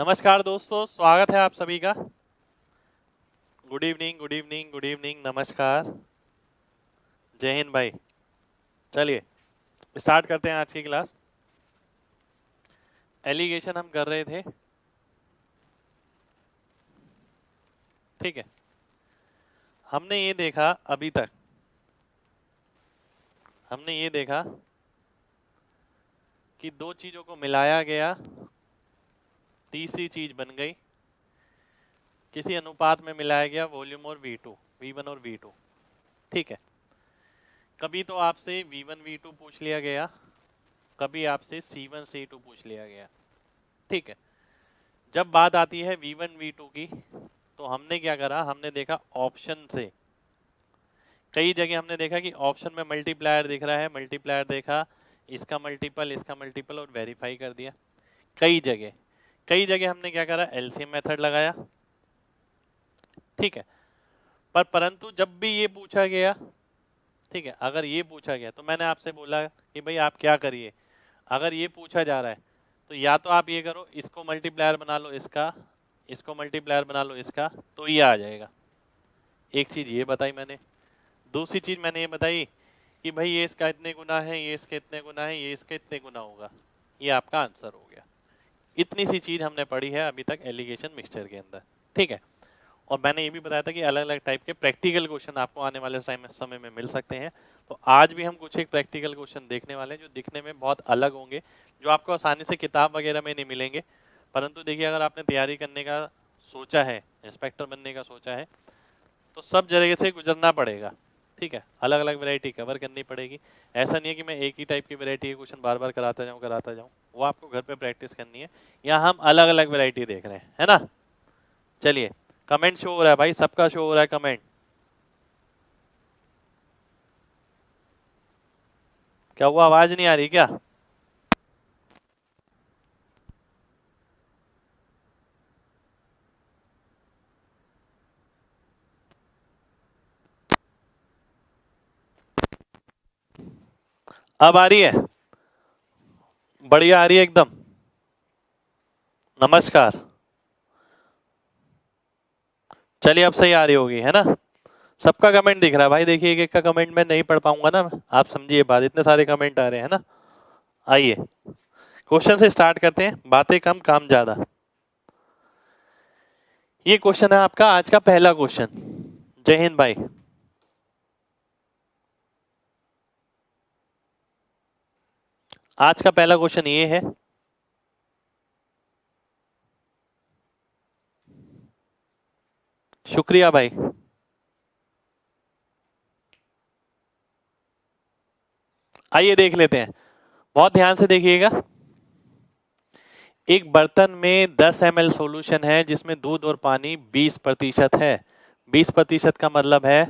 नमस्कार दोस्तों, स्वागत है आप सभी का। Good evening, good evening, good evening, नमस्कार। जय हिंद भाई। चलिए स्टार्ट करते हैं आज की क्लास। एलिगेशन हम कर रहे थे, ठीक है। हमने ये देखा अभी तक, हमने ये देखा कि दो चीजों को मिलाया गया, तीसरी चीज बन गई। किसी अनुपात में मिलाया गया वॉल्यूम और V2, V1 और V2, ठीक है। कभी तो आपसे V1 V2 पूछ लिया गया, कभी आपसे C1 C2 पूछ लिया गया, ठीक है। जब बात आती है V1 V2 की, तो हमने क्या करा, हमने देखा ऑप्शन से। कई जगह हमने देखा कि ऑप्शन में मल्टीप्लायर दिख रहा है, मल्टीप्लायर देखा, इसका मल्टीपल और वेरीफाई कर दिया। कई जगह हमने क्या करा, एलसीएम मेथड लगाया, ठीक है। परंतु जब भी ये पूछा गया, ठीक है, अगर ये पूछा गया तो मैंने आपसे बोला कि भाई आप क्या करिए, अगर ये पूछा जा रहा है तो या तो आप ये करो, इसको मल्टीप्लायर बना लो इसका, इसको मल्टीप्लायर बना लो इसका, तो ये आ जाएगा। एक चीज ये बताई मैंने। दूसरी चीज मैंने ये बताई कि भाई ये इसका इतने गुना है, ये इसके इतने गुना है, ये इसके इतने गुना होगा, ये आपका आंसर हो गया। इतनी सी चीज हमने पढ़ी है अभी तक एलिगेशन मिक्सचर के अंदर, ठीक है। और मैंने ये भी बताया था कि अलग अलग टाइप के प्रैक्टिकल क्वेश्चन आपको आने वाले समय में मिल सकते हैं। तो आज भी हम कुछ एक प्रैक्टिकल क्वेश्चन देखने वाले हैं जो दिखने में बहुत अलग होंगे, जो आपको आसानी से किताब वगैरह में नहीं मिलेंगे। परंतु देखिए, अगर आपने तैयारी करने का सोचा है, इंस्पेक्टर बनने का सोचा है, तो सब जगह से गुजरना पड़ेगा, ठीक है। अलग अलग वैरायटी कवर करनी पड़ेगी। ऐसा नहीं है कि मैं एक ही टाइप की वैरायटी के क्वेश्चन बार बार कराता जाऊं, वो आपको घर पे प्रैक्टिस करनी है। यहाँ हम अलग अलग वैरायटी देख रहे हैं, है ना। चलिए, कमेंट शो हो रहा है भाई, सबका शो हो रहा है कमेंट। क्या हुआ, आवाज नहीं आ रही क्या? अब आ रही है? बढ़िया आ रही है एकदम। नमस्कार। चलिए अब सही आ रही होगी, है ना। सबका कमेंट दिख रहा है भाई। देखिए, एक एक का कमेंट मैं नहीं पढ़ पाऊंगा ना, आप समझिए बात, इतने सारे कमेंट आ रहे हैं ना। आइए क्वेश्चन से स्टार्ट करते हैं, बातें कम काम ज्यादा। ये क्वेश्चन है आपका आज का पहला क्वेश्चन। जय हिंद भाई। आज का पहला क्वेश्चन ये है, शुक्रिया भाई। आइए देख लेते हैं, बहुत ध्यान से देखिएगा। एक बर्तन में 10 ml सॉल्यूशन है जिसमें दूध और पानी 20% है। 20% का मतलब है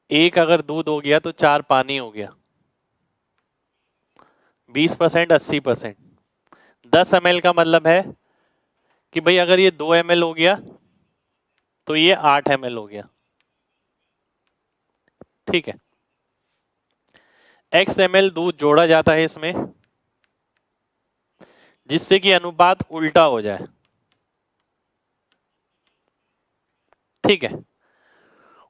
एक अगर दूध हो गया तो 4 पानी हो गया। 20% 80%। 10 ml का मतलब है कि भाई अगर ये 2 ml हो गया तो ये 8 ml हो गया, ठीक है। x ml दूध जोड़ा जाता है इसमें, जिससे कि अनुपात उल्टा हो जाए, ठीक है।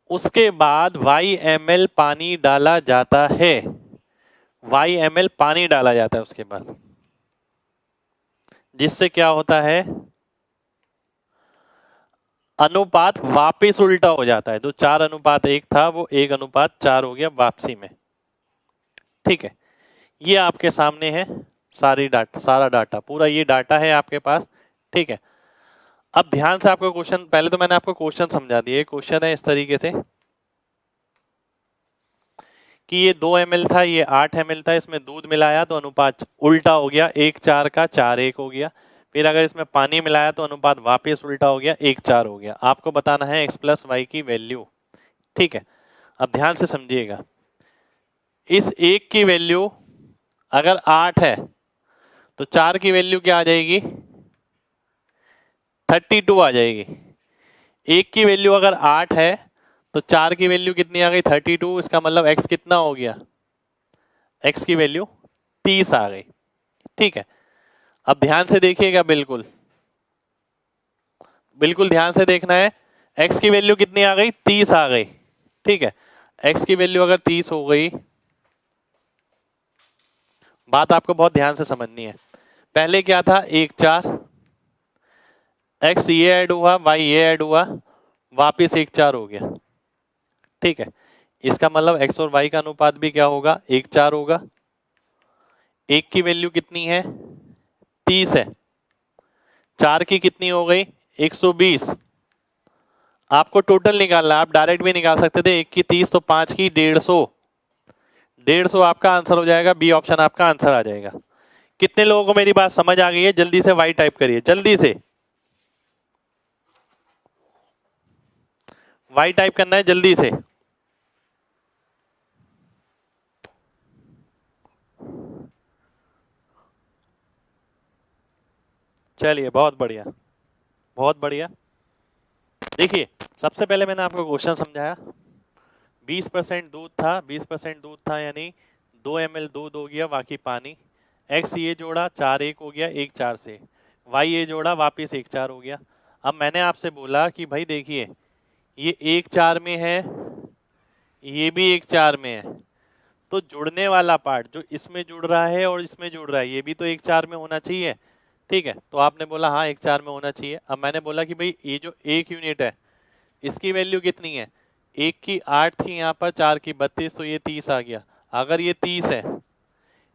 उसके बाद y ml पानी डाला जाता है, y ml पानी डाला जाता है उसके बाद, जिससे क्या होता है, अनुपात वापस उल्टा हो जाता है। जो 4:1 था वो 1:4 हो गया वापसी में, ठीक है। ये आपके सामने है, सारा डाटा, पूरा ये डाटा है आपके पास, ठीक है। अब ध्यान से आपको क्वेश्चन, पहले तो मैंने आपको क्वेश्चन समझा दिया। क्वेश्चन है इस तरीके से कि ये 2 ml था, ये 8 ml था, इसमें दूध मिलाया तो अनुपात उल्टा हो गया, 1:4 का 4:1 हो गया। फिर अगर इसमें पानी मिलाया तो अनुपात वापस उल्टा हो गया, 1:4 हो गया। आपको बताना है x प्लस वाई की वैल्यू, ठीक है। अब ध्यान से समझिएगा, इस एक की वैल्यू अगर 8 है तो 4 की वैल्यू क्या आ जाएगी, 32 आ जाएगी। एक की वैल्यू अगर 8 है तो 4 की वैल्यू कितनी आ गई, 32। इसका मतलब x कितना हो गया, x की वैल्यू 30 आ गई, ठीक है। अब ध्यान से देखिएगा, बिल्कुल बिल्कुल ध्यान से देखना है। x की वैल्यू कितनी आ गई, 30 आ गई। ठीक है, x की वैल्यू अगर 30 हो गई, बात आपको बहुत ध्यान से समझनी है। पहले क्या था, 1 4, x ये ऐड हुआ, y ये ऐड हुआ, वापिस 1 4 हो गया। ठीक है, इसका मतलब x और y का अनुपात भी क्या होगा, 1 4 होगा। 1 की वैल्यू कितनी है, 30 है। 4 की कितनी हो गई, 120। आपको टोटल निकालना, आप डायरेक्ट भी निकाल सकते थे, 1 की 30 तो 5 की 150। 150 आपका आंसर हो जाएगा, बी ऑप्शन आपका आंसर आ जाएगा। कितने लोगों को मेरी बात समझ आ गई है, जल्दी से वाई टाइप करिए, जल्दी से वाई टाइप करना है, जल्दी से। चलिए, बहुत बढ़िया, बहुत बढ़िया। देखिए, सबसे पहले मैंने आपको क्वेश्चन समझाया। 20% दूध था, 20% दूध था यानी 2 ml दूध हो गया, बाकी पानी। x ये जोड़ा, 4 1 हो गया, 1 4 से। y ये जोड़ा, वापिस 1 4 हो गया। अब मैंने आपसे बोला कि भाई देखिए, ये 1 4 में है, ये भी 1 4 में है, तो जुड़ने वाला पार्ट जो इसमें जुड़ रहा है और इसमें जुड़ रहा है, ये भी तो 1 4 में होना चाहिए। ठीक है, तो आपने बोला हाँ 1 4 में होना चाहिए। अब मैंने बोला कि भाई ये जो 1 यूनिट है, इसकी वैल्यू कितनी है, 1 की 8 थी यहाँ पर, 4 की 32, तो ये 30 आ गया। अगर ये 30 है,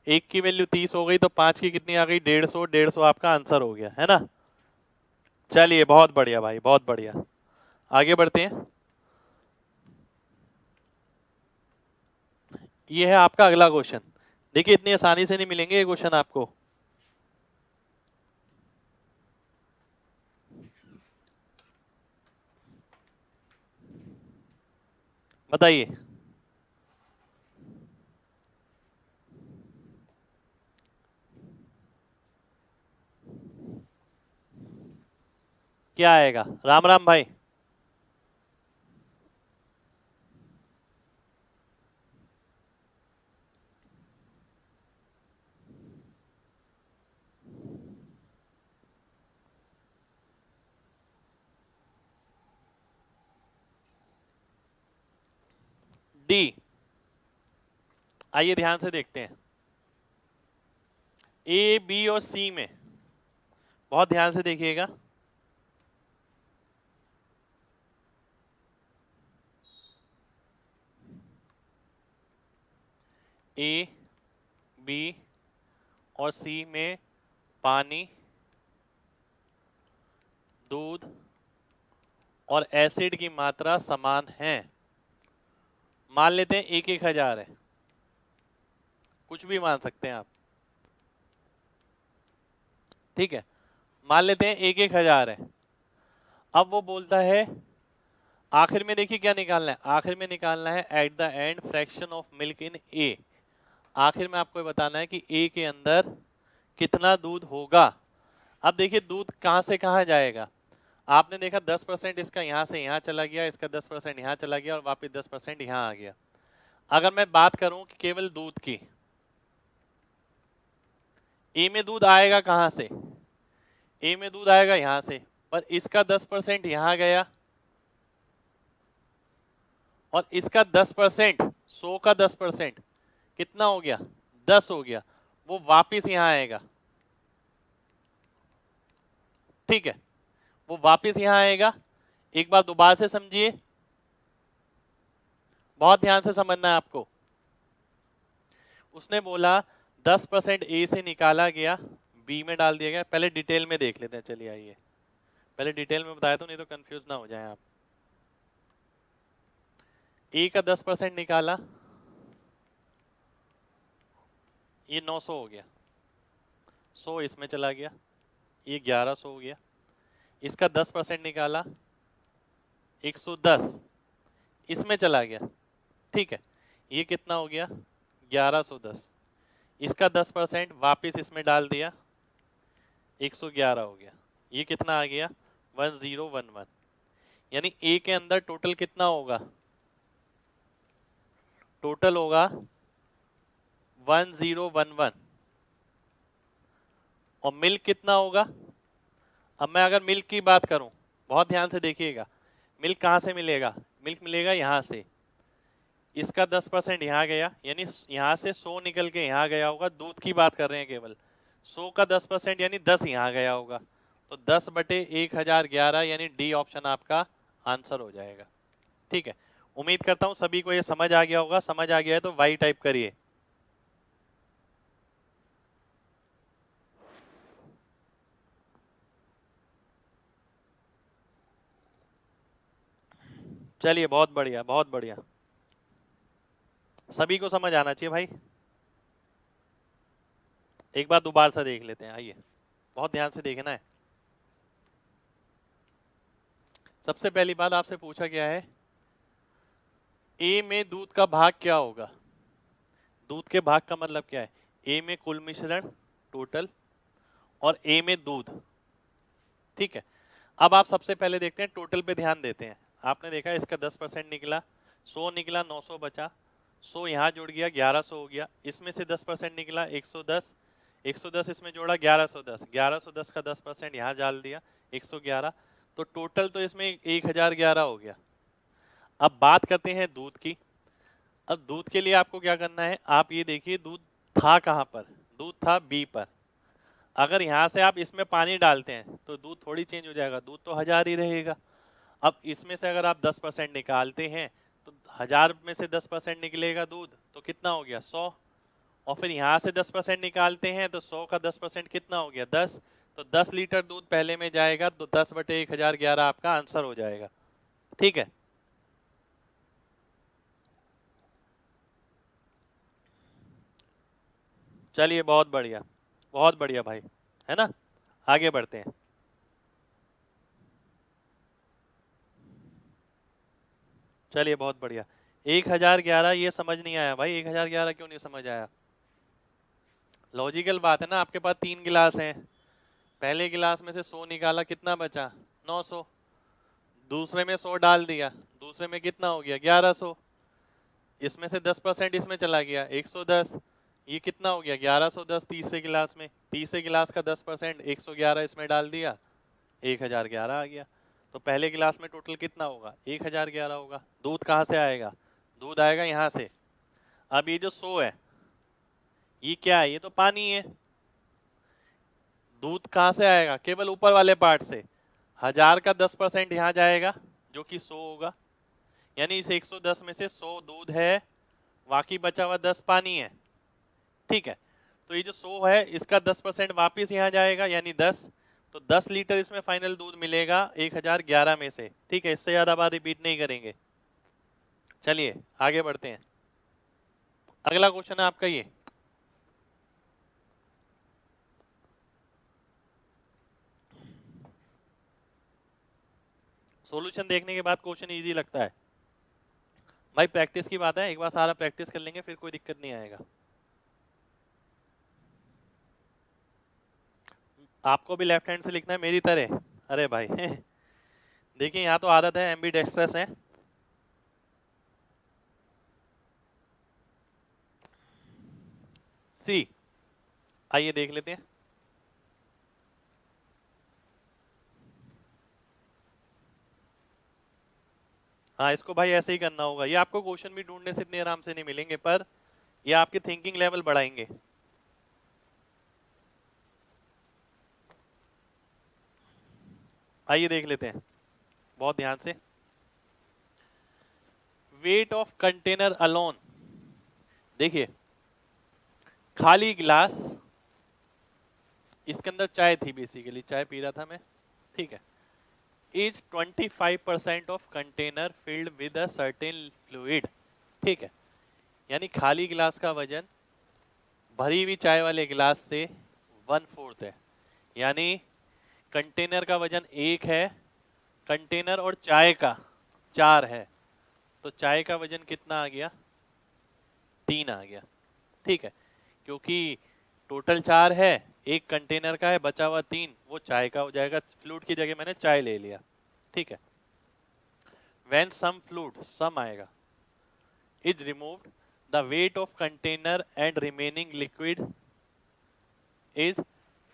1 की वैल्यू 30 हो गई, तो 5 की कितनी आ गई, 150। 150 आपका आंसर हो गया, है ना। चलिए, बहुत बढ़िया भाई, बहुत बढ़िया। आगे बढ़ते हैं। ये है आपका अगला क्वेश्चन। देखिए, इतनी आसानी से नहीं मिलेंगे ये क्वेश्चन आपको। बताइए, क्या आएगा, राम राम भाई। डी। आइए ध्यान से देखते हैं, ए बी और सी में, बहुत ध्यान से देखिएगा। ए बी और सी में पानी, दूध और एसिड की मात्रा समान है। मान लेते हैं 1 1 हजार है, कुछ भी मान सकते हैं आप। ठीक है, मान लेते हैं 1 1 हजार है। अब वो बोलता है आखिर में, देखिए क्या निकालना है, आखिर में निकालना है at the end fraction of milk in a. आखिर में आपको बताना है कि ए के अंदर कितना दूध होगा। अब देखिए, दूध कहां से कहां जाएगा। आपने देखा 10% इसका यहां से यहां चला गया, इसका 10% यहां चला गया और वापस 10% यहां आ गया। अगर मैं बात करूं कि केवल दूध की, ए में दूध आएगा कहां से, ए में दूध आएगा यहां से, पर इसका 10% यहां गया और इसका 10%, 100 का 10% कितना हो गया, 10 हो गया, वो वापिस यहां आएगा। ठीक है, वो वापिस यहां आएगा। एक बार दोबारा से समझिए, बहुत ध्यान से समझना है आपको। उसने बोला 10% ए से निकाला गया, बी में डाल दिया गया। पहले डिटेल में देख लेते हैं, चलिए आइए, पहले डिटेल में बताया तो, नहीं तो कंफ्यूज ना हो जाए आप। ए का 10% निकाला, ये 900 हो गया, 100 इसमें चला गया, ये 1100 हो गया। इसका 10% निकाला, 110 इसमें चला गया। ठीक है, ये कितना हो गया, 1110। इसका 10% वापिस इसमें डाल दिया, 111 हो गया। ये कितना आ गया, 1011। यानी ए के अंदर टोटल कितना होगा, टोटल होगा 1011। और मिल्क कितना होगा। अब मैं अगर मिल्क की बात करूं, बहुत ध्यान से देखिएगा, मिल्क कहाँ से मिलेगा, मिल्क मिलेगा यहाँ से, इसका 10% यहाँ गया, यानी यहाँ से 100 निकल के यहाँ गया होगा, दूध की बात कर रहे हैं केवल, 100 का 10% यानी 10 यहाँ गया होगा, तो 10/1011 यानी डी ऑप्शन आपका आंसर हो जाएगा। ठीक है, उम्मीद करता हूं सभी को ये समझ आ गया होगा, समझ आ गया है तो वाई टाइप करिए। चलिए बहुत बढ़िया, बहुत बढ़िया, सभी को समझ आना चाहिए भाई। एक बार दोबारा से देख लेते हैं, आइए, बहुत ध्यान से देखना है। सबसे पहली बात आपसे पूछा गया है ए में दूध का भाग क्या होगा। दूध के भाग का मतलब क्या है, ए में कुल मिश्रण टोटल और ए में दूध। ठीक है, अब आप सबसे पहले देखते हैं टोटल पे ध्यान देते हैं। आपने देखा इसका 10% निकला, 100 निकला, 900 बचा, 100 यहाँ जुड़ गया 1100 हो गया, इसमें से 10% निकला 110, 110 इसमें जोड़ा 1110, 1110 का 10% यहाँ डाल दिया 111, तो टोटल तो इसमें 1011 हो गया। अब बात करते हैं दूध की। अब दूध के लिए आपको क्या करना है, आप ये देखिए दूध था कहाँ पर, दूध था बी पर। अगर यहाँ से आप इसमें पानी डालते हैं तो दूध थोड़ी चेंज हो जाएगा, दूध तो 1000 ही रहेगा। अब इसमें से अगर आप 10% निकालते हैं तो 1000 में से 10% निकलेगा दूध तो कितना हो गया 100, और फिर यहाँ से 10% निकालते हैं तो 100 का 10% कितना हो गया 10, तो 10 लीटर दूध पहले में जाएगा, तो 10/1011 आपका आंसर हो जाएगा। ठीक है, चलिए बहुत बढ़िया भाई, है ना, आगे बढ़ते हैं। चलिए बहुत बढ़िया, 1011 ये समझ नहीं आया भाई, 1011 क्यों नहीं समझ आया। लॉजिकल बात है ना, आपके पास 3 गिलास हैं, पहले गिलास में से 100 निकाला, कितना बचा 900, दूसरे में 100 डाल दिया, दूसरे में कितना हो गया 1100, इसमें से 10% इसमें चला गया 110, ये कितना हो गया 1110 तीसरे गिलास में, तीसरे गिलास का 10% 111 इसमें डाल दिया, 1011 आ गया। तो पहले गिलास में टोटल कितना होगा 1011 होगा। दूध कहाँ से आएगा, दूध आएगा यहाँ से। अब ये जो 100 है ये क्या है, ये तो पानी है, दूध कहाँ से आएगा केवल ऊपर वाले पार्ट से, 1000 का 10% यहाँ जाएगा जो कि 100 होगा, यानी इस 110 में से 100 दूध है, बाकी बचा हुआ 10 पानी है। ठीक है, तो ये जो 100 है इसका 10% वापिस यहाँ जाएगा यानी 10, तो 10 लीटर इसमें फाइनल दूध मिलेगा 1011 में से। ठीक है, इससे ज्यादा बार रिपीट नहीं करेंगे। चलिए आगे बढ़ते हैं, अगला क्वेश्चन है आपका ये, सॉल्यूशन देखने के बाद क्वेश्चन इजी लगता है भाई, प्रैक्टिस की बात है, एक बार सारा प्रैक्टिस कर लेंगे फिर कोई दिक्कत नहीं आएगा। आपको भी लेफ्ट हैंड से लिखना है मेरी तरह, अरे भाई देखिए यहाँ तो आदत है, एमबी डेक्स्ट्रस है। सी, आइए देख लेते हैं। हाँ इसको भाई ऐसे ही करना होगा, ये आपको क्वेश्चन भी ढूंढने से इतने आराम से नहीं मिलेंगे, पर ये आपके थिंकिंग लेवल बढ़ाएंगे। आइए देख लेते हैं बहुत ध्यान से। वेट ऑफ कंटेनर अलोन, देखिए खाली गिलास, इसके अंदर चाय थी, बेसिकली चाय पी रहा था मैं, ठीक है, is 25% of container filled with a certain fluid. ठीक है, यानी खाली गिलास का वजन भरी हुई चाय वाले गिलास से 1/4 है, यानी कंटेनर का वजन 1 है, कंटेनर और चाय का 4 है, तो चाय का वजन कितना आ गया 3 आ गया। ठीक है, क्योंकि टोटल 4 है, एक कंटेनर का है, बचा हुआ 3 वो चाय का हो जाएगा, फ्लूइड की जगह मैंने चाय ले लिया। ठीक है, when some fluid सम आएगा is removed, the weight of container and remaining liquid is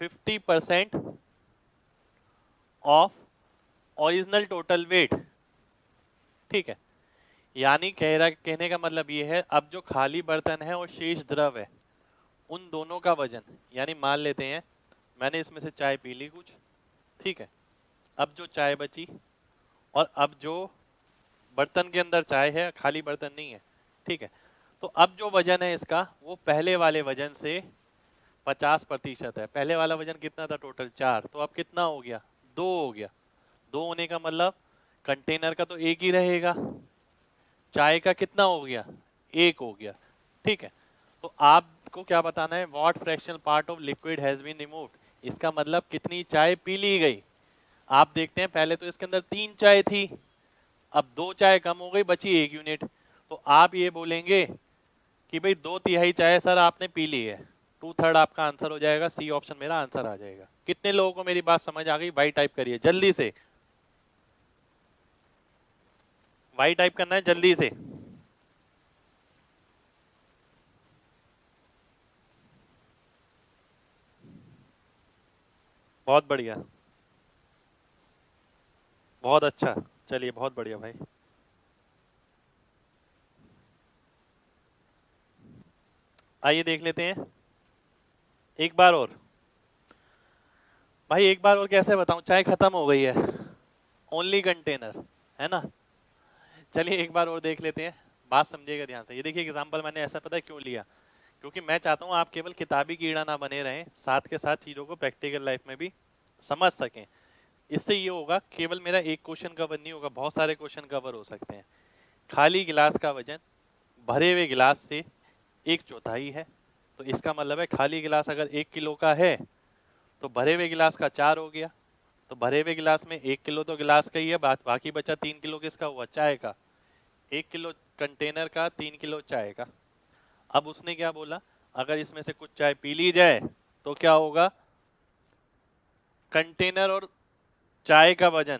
50% of original total weight. ठीक है, यानी कहने का मतलब ये है, अब जो खाली बर्तन है और शेष द्रव है, उन दोनों का वजन, यानी मान लेते हैं मैंने इसमें से चाय पी ली कुछ, ठीक है, अब जो चाय बची और अब जो बर्तन के अंदर चाय है, खाली बर्तन नहीं है, ठीक है, तो अब जो वजन है इसका वो पहले वाले वजन से 50% है। पहले वाला वजन कितना था टोटल? 4, तो अब कितना हो गया? 2 हो गया। 2 होने का मतलब कंटेनर का तो एक ही रहेगा, चाय का कितना हो गया? 1 हो गया। ठीक है, तो आपको क्या बताना है? What fractional part of liquid has been removed. इसका मतलब कितनी चाय पी ली गई। आप देखते हैं पहले तो इसके अंदर 3 चाय थी, अब 2 चाय कम हो गई, बची 1 यूनिट। तो आप ये बोलेंगे कि भाई 2/3 चाय सर आपने पी ली है। 2/3 आपका आंसर हो जाएगा, सी ऑप्शन मेरा आंसर आ जाएगा। कितने लोगों को मेरी बात समझ आ गई? वाई टाइप करिए जल्दी से, वाई टाइप करना है जल्दी से। बहुत बढ़िया, बहुत अच्छा, चलिए बहुत बढ़िया भाई। आइए देख लेते हैं एक बार और। भाई एक बार और कैसे बताऊं, चाय खत्म हो गई है, ओनली कंटेनर है ना। चलिए एक बार और देख लेते हैं, बात समझिएगा ध्यान से। ये देखिए एग्जांपल मैंने ऐसा पता है क्यों लिया, क्योंकि मैं चाहता हूँ आप केवल किताबी कीड़ा ना बने रहें, साथ के साथ चीज़ों को प्रैक्टिकल लाइफ में भी समझ सकें। इससे ये होगा केवल मेरा एक क्वेश्चन कवर नहीं होगा, बहुत सारे क्वेश्चन कवर हो सकते हैं। खाली गिलास का वजन भरे हुए गिलास से 1/4 है, तो इसका मतलब है खाली गिलास अगर 1 किलो का है तो भरे हुए गिलास का 4 हो गया। तो भरे हुए गिलास में 1 किलो तो गिलास का ही है, बाकी बचा 3 किलो किसका हुआ? चाय का। 1 किलो कंटेनर का, 3 किलो चाय का। अब उसने क्या बोला, अगर इसमें से कुछ चाय पी ली जाए तो क्या होगा? कंटेनर और चाय का वजन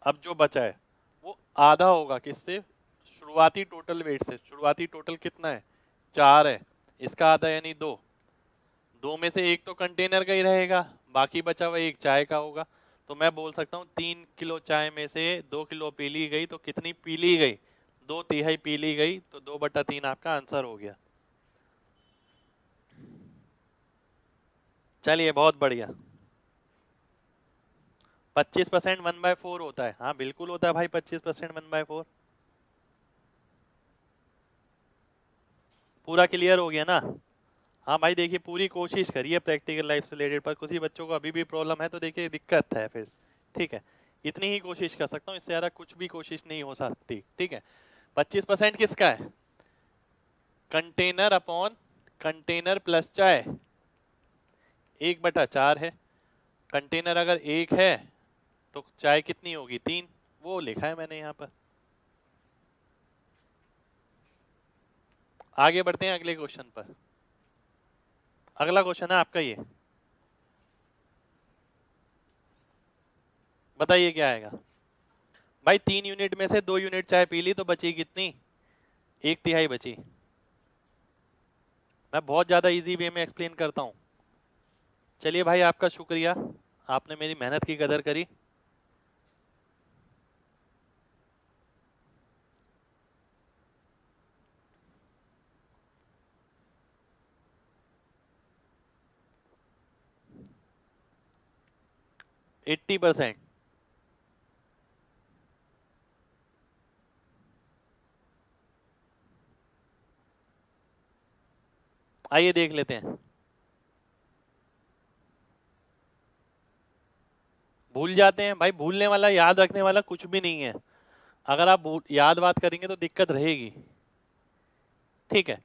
अब जो बचा है वो आधा होगा किससे? शुरुआती टोटल वेट से। शुरुआती टोटल कितना है? 4 है, इसका आधा यानी 2। 2 में से 1 तो कंटेनर का ही रहेगा, बाकी बचा हुआ 1 चाय का होगा। तो मैं बोल सकता हूँ 3 किलो चाय में से 2 किलो पी ली गई, तो कितनी पी ली गई? 2/3 पी ली गई, तो 2/3 आपका आंसर हो गया। चलिए बहुत बढ़िया। 25% 1/4 होता है, हाँ बिल्कुल होता है भाई, 25% 1/4। पूरा क्लियर हो गया ना? हाँ भाई देखिए, पूरी कोशिश करिए प्रैक्टिकल लाइफ से रिलेटेड, पर कुछ ही बच्चों को अभी भी प्रॉब्लम है तो देखिए दिक्कत है फिर। ठीक है, इतनी ही कोशिश कर सकता हूँ, इससे ज़्यादा कुछ भी कोशिश नहीं हो सकती। ठीक है, 25% किसका है? कंटेनर अपॉन कंटेनर प्लस चाय, 1/4 है। कंटेनर अगर 1 है तो चाय कितनी होगी? 3, वो लिखा है मैंने यहाँ पर। आगे बढ़ते हैं अगले क्वेश्चन पर। अगला क्वेश्चन है आपका ये, बताइए क्या आएगा। भाई 3 यूनिट में से 2 यूनिट चाय पी ली तो बची कितनी? 1/3 बची। मैं बहुत ज़्यादा इजी वे में एक्सप्लेन करता हूँ। चलिए भाई आपका शुक्रिया, आपने मेरी मेहनत की कदर करी। Eighty percent. आइए देख लेते हैं। भूल जाते हैं भाई, भूलने वाला याद रखने वाला कुछ भी नहीं है। अगर आप याद बात करेंगे तो दिक्कत रहेगी। ठीक है,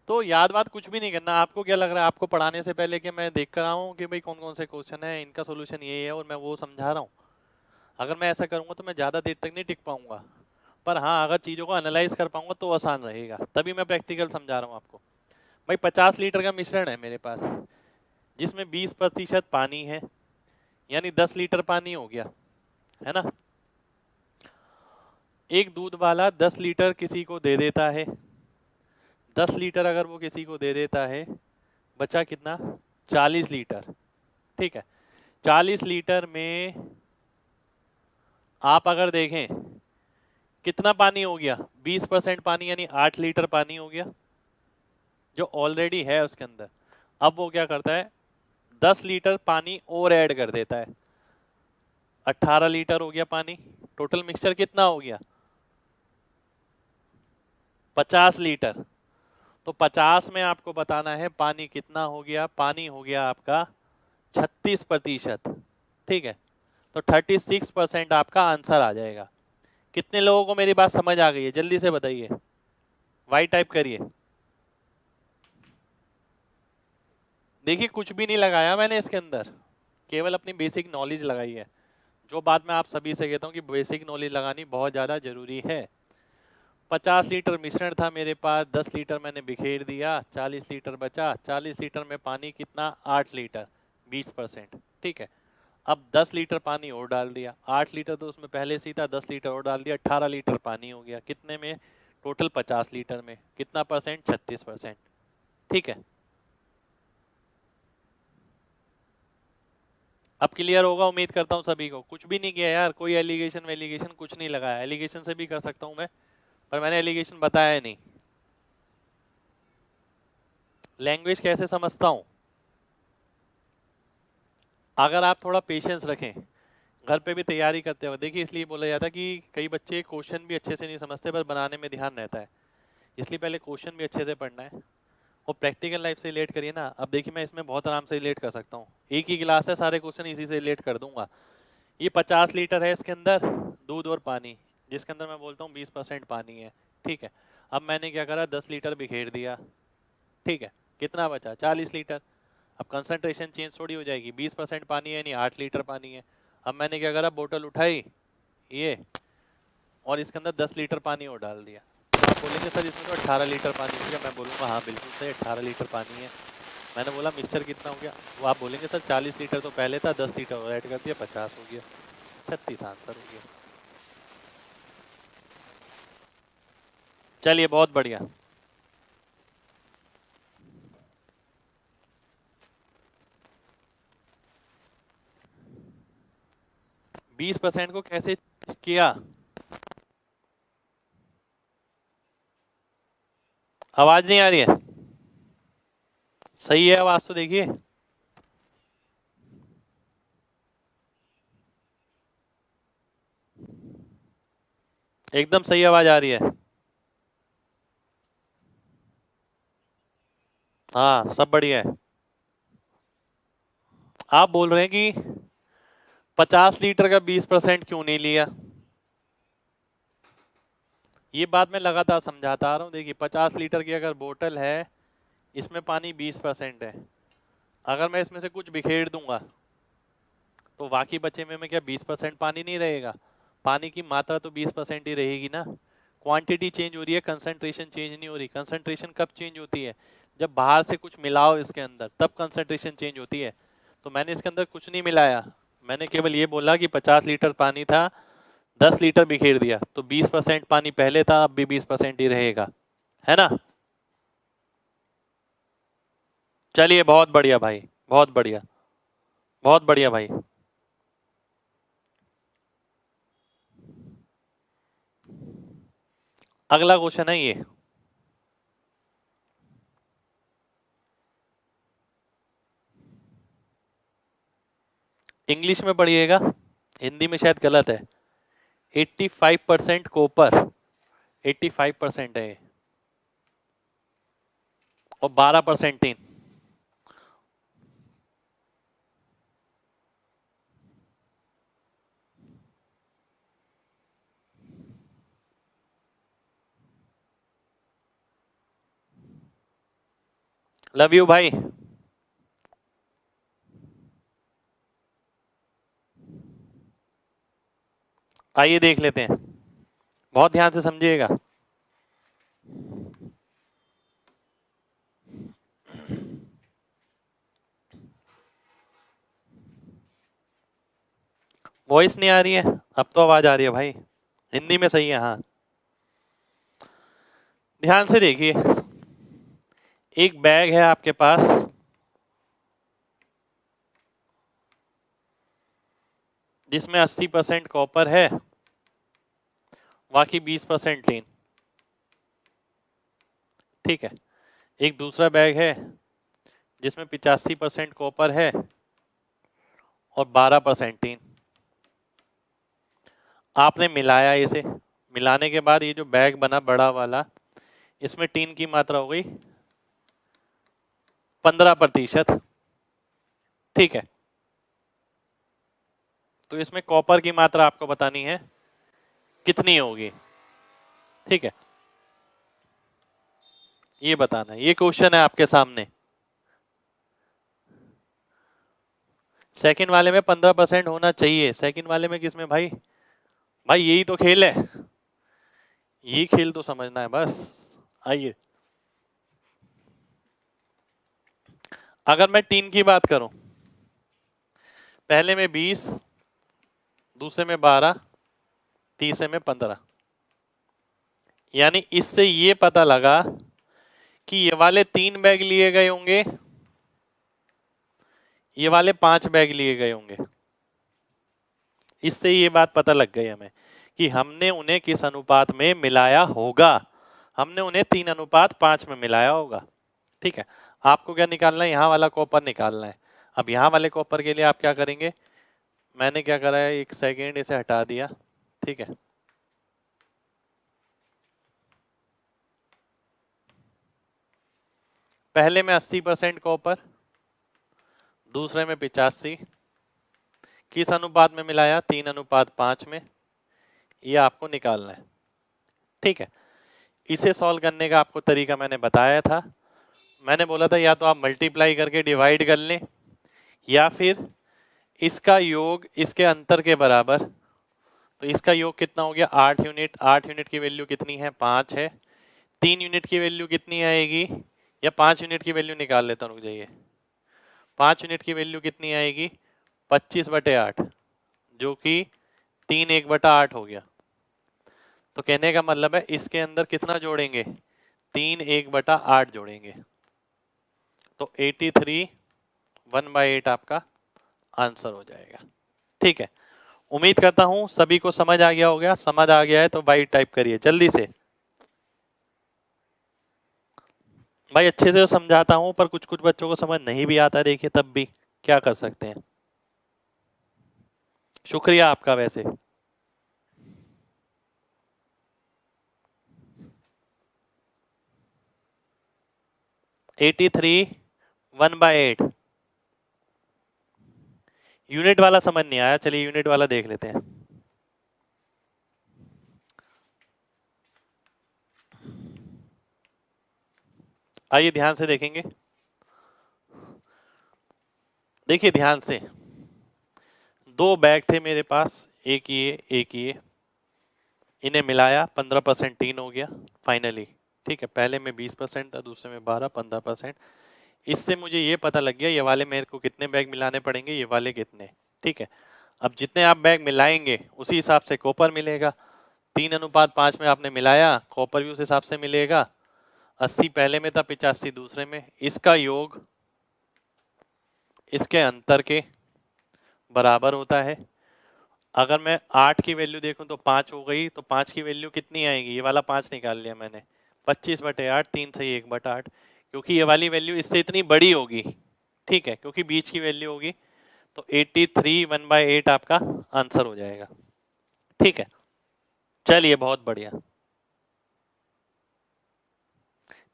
तो याद बात कुछ भी नहीं करना। आपको क्या लग रहा है, आपको पढ़ाने से पहले कि मैं देख कर रहा हूँ कि भाई कौन कौन से क्वेश्चन है, इनका सोल्यूशन ये है और मैं वो समझा रहा हूँ? अगर मैं ऐसा करूँगा तो मैं ज़्यादा देर तक नहीं टिक पाऊंगा। पर हाँ, अगर चीज़ों को एनालाइज कर पाऊंगा तो आसान रहेगा, तभी मैं प्रैक्टिकल समझा रहा हूँ आपको। भाई 50 लीटर का मिश्रण है मेरे पास, जिसमें 20% पानी है, यानी 10 लीटर पानी हो गया, है ना। एक दूध वाला 10 लीटर किसी को दे देता है। 10 लीटर अगर वो किसी को दे देता है, बचा कितना? 40 लीटर। ठीक है। 40 लीटर में आप अगर देखें कितना पानी हो गया, 20% पानी, यानी 8 लीटर पानी हो गया जो ऑलरेडी है उसके अंदर। अब वो क्या करता है, 10 लीटर पानी और ऐड कर देता है, 18 लीटर हो गया पानी। टोटल मिक्सचर कितना हो गया, 50 लीटर। तो 50 में आपको बताना है पानी कितना हो गया, पानी हो गया आपका 36%। ठीक है, तो 36% आपका आंसर आ जाएगा। कितने लोगों को मेरी बात समझ आ गई है, जल्दी से बताइए, वाई टाइप करिए। देखिए कुछ भी नहीं लगाया मैंने इसके अंदर, केवल अपनी बेसिक नॉलेज लगाई है। जो बात मैं आप सभी से कहता हूँ कि बेसिक नॉलेज लगानी बहुत ज़्यादा जरूरी है। 50 लीटर मिश्रण था मेरे पास, 10 लीटर मैंने बिखेर दिया, 40 लीटर बचा। 40 लीटर में पानी कितना, 8 लीटर, 20%। ठीक है, अब 10 लीटर पानी और डाल दिया, 8 लीटर तो उसमें पहले से ही था, 10 लीटर और डाल दिया, 18 लीटर पानी हो गया। कितने में, टोटल 50 लीटर में कितना परसेंट, 36%। ठीक है, अब क्लियर होगा उम्मीद करता हूँ सभी को। कुछ भी नहीं किया यार, कोई एलिगेशन वेलिगेशन कुछ नहीं लगाया। एलिगेशन से भी कर सकता हूँ मैं, पर मैंने एलिगेशन बताया नहीं। लैंग्वेज कैसे समझता हूँ, अगर आप थोड़ा पेशेंस रखें, घर पे भी तैयारी करते हो, देखिए इसलिए बोला जाता है कि कई बच्चे क्वेश्चन भी अच्छे से नहीं समझते पर बनाने में ध्यान रहता है, इसलिए पहले क्वेश्चन भी अच्छे से पढ़ना है और प्रैक्टिकल लाइफ से रिलेट करिए ना। अब देखिए मैं इसमें बहुत आराम से रिलेट कर सकता हूँ, एक ही गिलास है, सारे क्वेश्चन इसी से रिलेट कर दूंगा। ये 50 लीटर है, इसके अंदर दूध और पानी, जिसके अंदर मैं बोलता हूँ 20% पानी है। ठीक है, अब मैंने क्या करा, 10 लीटर बिखेर दिया। ठीक है, कितना बचा, 40 लीटर। अब कंसंट्रेशन चेंज थोड़ी हो जाएगी, 20% पानी है यानी 8 लीटर पानी है। अब मैंने क्या करा, बोतल उठाई ये, और इसके अंदर 10 लीटर पानी और डाल दिया। तो आप बोलेंगे सर इसमें तो 18 लीटर पानी हो गया, मैं बोलूँगा हाँ बिल्कुल सही, 18 लीटर पानी है। मैंने बोला मिक्सचर कितना हो गया, वो आप बोलेंगे सर 40 लीटर तो पहले था, 10 लीटर और ऐड कर दिया, 50 हो गया, 36 आंसर हो गया। चलिए बहुत बढ़िया। 20% को कैसे किया, आवाज नहीं आ रही है, सही है आवाज तो देखिए। एकदम सही आवाज आ रही है, हाँ सब बढ़िया है। आप बोल रहे हैं कि 50 लीटर का 20% क्यों नहीं लिया, ये बात मैं लगातार समझाता आ रहा हूँ। देखिए 50 लीटर की अगर बोतल है, इसमें पानी 20% है, अगर मैं इसमें से कुछ बिखेर दूंगा तो बाकी बचे में क्या 20% पानी नहीं रहेगा, पानी की मात्रा तो 20% ही रहेगी ना। क्वांटिटी चेंज हो रही है, कंसंट्रेशन चेंज नहीं हो रही। कंसंट्रेशन कब चेंज होती है, जब बाहर से कुछ मिलाओ इसके अंदर, तब कंसंट्रेशन चेंज होती है। तो मैंने इसके अंदर कुछ नहीं मिलाया, मैंने केवल ये बोला कि 50 लीटर पानी था, 10 लीटर बिखेर दिया, तो 20% पानी पहले था, अब भी 20% ही रहेगा, है ना। चलिए बहुत बढ़िया भाई, बहुत बढ़िया, बहुत बढ़िया भाई। अगला क्वेश्चन है ये, इंग्लिश में पढ़िएगा, हिंदी में शायद गलत है। 85% कॉपर, 85% है ये, और 12% टीन। लव यू भाई। आइए देख लेते हैं, बहुत ध्यान से समझिएगा। वॉइस नहीं आ रही है, अब तो आवाज आ रही है भाई, हिंदी में सही है हाँ। ध्यान से देखिए, एक बैग है आपके पास, जिसमें 80% कॉपर है, बाकी 20% टीन। ठीक है। एक दूसरा बैग है जिसमें 85% कॉपर है और 12% टीन। आपने मिलाया इसे, मिलाने के बाद ये जो बैग बना बड़ा वाला, इसमें टीन की मात्रा हो गई 15%। ठीक है। तो इसमें कॉपर की मात्रा आपको बतानी है कितनी होगी। ठीक है, ये बताना है, ये क्वेश्चन है आपके सामने। सेकंड वाले में 15% होना चाहिए। सेकंड वाले में किसमें भाई? भाई यही तो खेल है, ये खेल तो समझना है बस। आइए, अगर मैं टीन की बात करूं, पहले में 20, दूसरे में 12, तीसरे में 15। यानी इससे ये पता लगा कि ये वाले 3 बैग लिए गए होंगे, ये वाले 5 बैग लिए गए होंगे। इससे ये बात पता लग गई हमें कि हमने उन्हें किस अनुपात में मिलाया होगा। हमने उन्हें 3:5 में मिलाया होगा। ठीक है। आपको क्या निकालना है? यहाँ वाला कॉपर निकालना है। अब यहाँ वाले कॉपर के लिए आप क्या करेंगे? मैंने क्या करा है, एक सेकेंड इसे हटा दिया। ठीक है, पहले में 80% कॉपर, दूसरे में 85, किस अनुपात में मिलाया? 3:5 में। ये आपको निकालना है। ठीक है, इसे सॉल्व करने का आपको तरीका मैंने बताया था। मैंने बोला था या तो आप मल्टीप्लाई करके डिवाइड कर लें, या फिर इसका योग इसके अंतर के बराबर। तो इसका योग कितना हो गया? 8 यूनिट। 8 यूनिट की वैल्यू कितनी है? 5 है। 3 यूनिट की वैल्यू कितनी आएगी? या 5 यूनिट की वैल्यू निकाल लेता हूँ, रुक जाइए। 5 यूनिट की वैल्यू कितनी आएगी? 25/8, जो कि 3 1/8 हो गया। तो कहने का मतलब है इसके अंदर कितना जोड़ेंगे? 3 1/8 जोड़ेंगे। तो 83 1/8 आपका आंसर हो जाएगा। ठीक है, उम्मीद करता हूं सभी को समझ आ गया होगा। समझ आ गया है तो भाई टाइप करिए जल्दी से। भाई अच्छे से समझाता हूं, पर कुछ कुछ बच्चों को समझ नहीं भी आता, देखिए तब भी क्या कर सकते हैं। शुक्रिया आपका वैसे। एटी थ्री 1/8 यूनिट वाला समझ नहीं आया, चलिए यूनिट वाला देख लेते हैं। आइए ध्यान से देखेंगे। देखिए ध्यान से, 2 बैग थे मेरे पास, एक ये एक ये। इन्हें मिलाया, 15% टीन हो गया फाइनली। ठीक है, पहले में 20% था, दूसरे में 12, 15%। इससे मुझे ये पता लग गया ये वाले मेरे को कितने बैग मिलाने पड़ेंगे, ये वाले कितने। ठीक है, अब जितने आप बैग मिलाएंगे उसी हिसाब से कॉपर मिलेगा। 3:5 में आपने मिलाया, कॉपर भी उस हिसाब से मिलेगा। 80 पहले में था, 85 दूसरे में। इसका योग इसके अंतर के बराबर होता है। अगर मैं 8 की वैल्यू देखूं तो 5 हो गई, तो 5 की वैल्यू कितनी आएगी? ये वाला 5 निकाल लिया मैंने। 25/8, 3 से 1/8, क्योंकि ये वाली वैल्यू इससे इतनी बड़ी होगी। ठीक है, क्योंकि बीच की वैल्यू होगी। तो 83 1/8 आपका आंसर हो जाएगा। ठीक है, चलिए बहुत बढ़िया।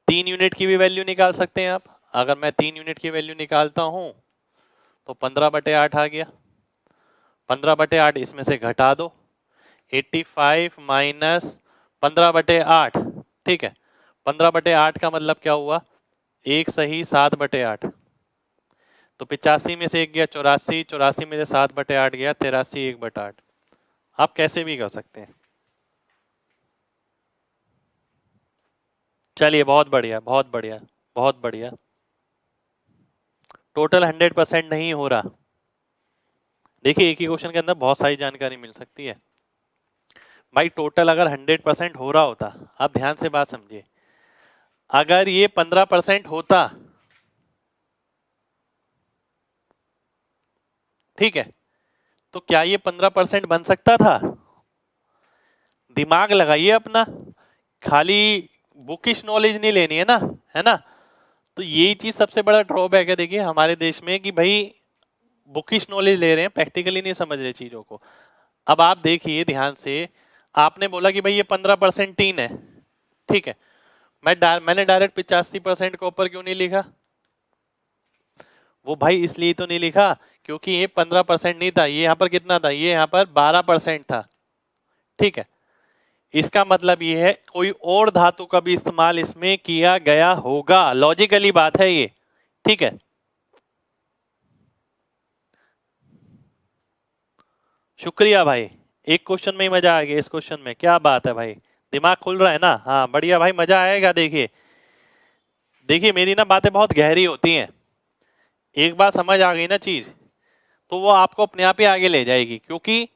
3 यूनिट की भी वैल्यू निकाल सकते हैं आप। अगर मैं 3 यूनिट की वैल्यू निकालता हूं तो 15/8 आ गया। 15/8 इसमें से घटा दो, 85 माइनस 15/8। ठीक है, 15/8 का मतलब क्या हुआ? एक सही 7/8। तो 85 में से एक गया 84, 84 में से 7/8 गया 83 1/8। आप कैसे भी कर सकते हैं। चलिए बहुत बढ़िया, बहुत बढ़िया, बहुत बढ़िया। टोटल 100% नहीं हो रहा। देखिए एक ही क्वेश्चन के अंदर बहुत सारी जानकारी मिल सकती है। भाई टोटल अगर 100% हो रहा होता, आप ध्यान से बात समझिए, अगर ये 15% होता, ठीक है, तो क्या ये 15% बन सकता था? दिमाग लगाइए अपना, खाली बुकिश नॉलेज नहीं लेनी है ना, है ना। तो यही चीज सबसे बड़ा ड्रॉबैक है देखिए हमारे देश में कि भाई बुकिश नॉलेज ले रहे हैं, प्रैक्टिकली नहीं समझ रहे चीजों को। अब आप देखिए ध्यान से, आपने बोला कि भाई ये 15% टीन है, ठीक है। मैंने डायरेक्ट 85% कॉपर क्यों नहीं लिखा? वो भाई इसलिए तो नहीं लिखा क्योंकि ये 15% नहीं था, ये यहाँ पर कितना था, ये यहाँ पर 12% था, ठीक है। इसका मतलब ये है कोई और धातु का भी इस्तेमाल इसमें किया गया होगा, लॉजिकली बात है ये, ठीक है। शुक्रिया भाई, एक क्वेश्चन में ही मजा आ गया, इस क्वेश्चन में क्या बात है भाई, दिमाग खुल रहा है ना। हाँ बढ़िया भाई, मजा आएगा। देखिए देखिए मेरी ना बातें बहुत गहरी होती हैं, एक बार समझ आ गई ना चीज तो वो आपको अपने आप ही आगे ले जाएगी, क्योंकि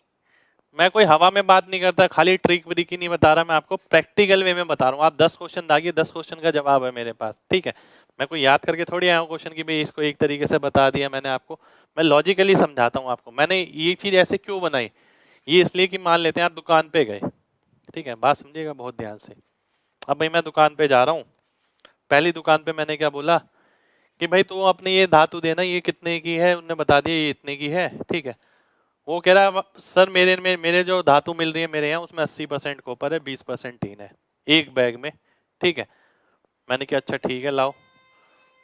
मैं कोई हवा में बात नहीं करता, खाली ट्रिक व्रिक ही नहीं बता रहा, मैं आपको प्रैक्टिकल वे में बता रहा हूँ। आप 10 क्वेश्चन दागिए, 10 क्वेश्चन का जवाब है मेरे पास, ठीक है। मैं कोई याद करके थोड़ी आया हूँ क्वेश्चन की भाई इसको एक तरीके से बता दिया मैंने आपको, मैं लॉजिकली समझाता हूँ आपको। मैंने ये चीज ऐसे क्यों बनाई, ये इसलिए कि मान लेते हैं आप दुकान पे गए, ठीक है, बात समझिएगा बहुत ध्यान से। अब भाई मैं दुकान पे जा रहा हूँ, पहली दुकान पे मैंने क्या बोला कि भाई तू अपने ये धातु देना, ये कितने की है, उन्होंने बता दिया ये इतने की है, ठीक है। वो कह रहा सर मेरे जो धातु मिल रही है मेरे यहाँ उसमें 80% कॉपर है, 20% टीन है एक बैग में, ठीक है। मैंने कहा अच्छा ठीक है लाओ।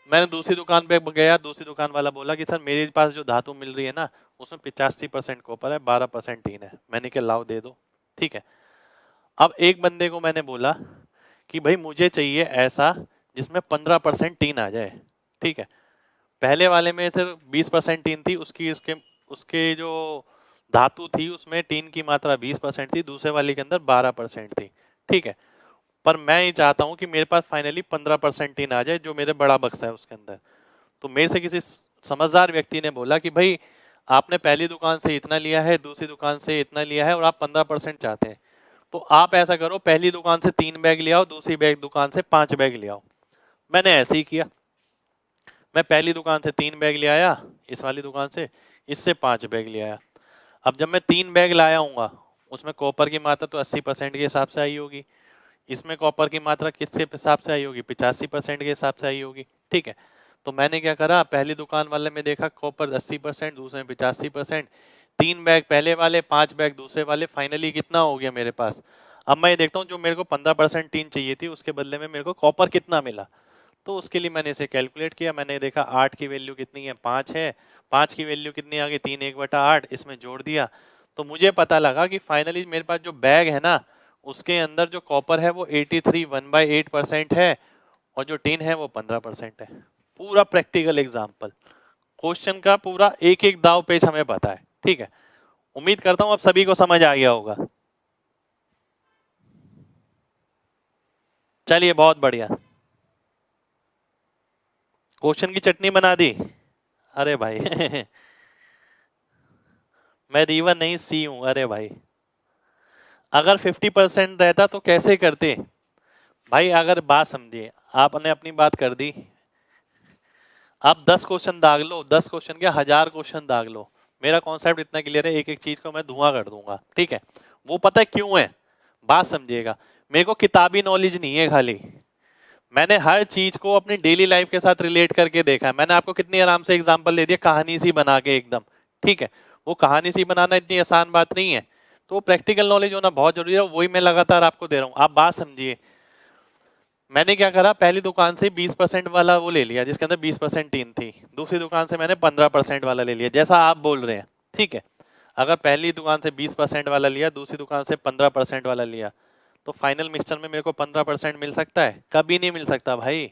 मैंने दूसरी दुकान पे गया, दूसरी दुकान वाला बोला कि सर मेरे पास जो धातु मिल रही है ना उसमें 85% कॉपर है, 12% टीन है। मैंने कहा लाओ दे दो, ठीक है। अब एक बंदे को मैंने बोला कि भाई मुझे चाहिए ऐसा जिसमें 15% टीन आ जाए, ठीक है। पहले वाले में सिर्फ 20% टीन थी, उसकी उसके उसके जो धातु थी उसमें टीन की मात्रा 20% थी, दूसरे वाले के अंदर 12% थी, ठीक है। पर मैं ये चाहता हूँ कि मेरे पास फाइनली 15% टीन आ जाए जो मेरे बड़ा बक्सा है उसके अंदर। तो मेरे से किसी समझदार व्यक्ति ने बोला कि भाई आपने पहली दुकान से इतना लिया है, दूसरी दुकान से इतना लिया है और आप 15% चाहते हैं, तो आप ऐसा करो पहली दुकान से 3 बैग ले आओ, दूसरी बैग दुकान से 5 बैग ले आओ। मैंने ऐसे ही किया, मैं पहली दुकान से 3 बैग ले आया, इस वाली दुकान से इससे 5 बैग ले आया। अब जब मैं 3 बैग लाया हूँ उसमें कॉपर की मात्रा तो 80% के हिसाब से आई होगी, इसमें कॉपर की मात्रा किसके हिसाब से आई होगी, 85% के हिसाब से आई होगी, ठीक है। तो मैंने क्या करा, पहली दुकान वाले में देखा कॉपर 80%, दूसरे में 85%, 3 बैग पहले वाले, 5 बैग दूसरे वाले, फाइनली कितना हो गया मेरे पास। अब मैं ये देखता हूँ जो मेरे को 15% टीन चाहिए थी उसके बदले में मेरे को कॉपर कितना मिला। तो उसके लिए मैंने इसे कैलकुलेट किया, मैंने देखा 8 की वैल्यू कितनी है, 5 है, 5 की वैल्यू कितनी आ गई, 3 1/8, इसमें जोड़ दिया। तो मुझे पता लगा कि फाइनली मेरे पास जो बैग है ना उसके अंदर जो कॉपर है वो 83 1/8% है और जो टीन है वो 15% है। पूरा प्रैक्टिकल एग्जाम्पल, क्वेश्चन का पूरा एक एक दाव पेच हमें पता है, ठीक है। उम्मीद करता हूं अब सभी को समझ आ गया होगा। चलिए बहुत बढ़िया, क्वेश्चन की चटनी बना दी। अरे भाई मैं रीवन नहीं सी हूं, अरे भाई अगर 50% रहता तो कैसे करते भाई। अगर बात समझिए, आपने अपनी बात कर दी, आप 10 क्वेश्चन दाग लो, 10 क्वेश्चन के 1000 क्वेश्चन दाग लो, मेरा कॉन्सेप्ट इतना क्लियर है, एक एक चीज को मैं धुआं कर दूंगा, ठीक है। वो पता है क्यों है, बात समझिएगा। मेरे को किताबी नॉलेज नहीं है खाली, मैंने हर चीज को अपनी डेली लाइफ के साथ रिलेट करके देखा है। मैंने आपको कितनी आराम से एग्जांपल दे दिया कहानी सी बना के एकदम, ठीक है। वो कहानी सी बनाना इतनी आसान बात नहीं है, तो प्रैक्टिकल नॉलेज होना बहुत जरूरी है, वही मैं लगातार आपको दे रहा हूँ। आप बात समझिए, मैंने क्या करा, पहली दुकान से 20% वाला वो ले लिया जिसके अंदर 20% टीन थी, दूसरी दुकान से मैंने 15% वाला ले लिया जैसा आप बोल रहे हैं, ठीक है। अगर पहली दुकान से 20% वाला लिया, दूसरी दुकान से 15% वाला लिया, तो फाइनल मिक्सचर में मेरे को 15% मिल सकता है? कभी नहीं मिल सकता भाई।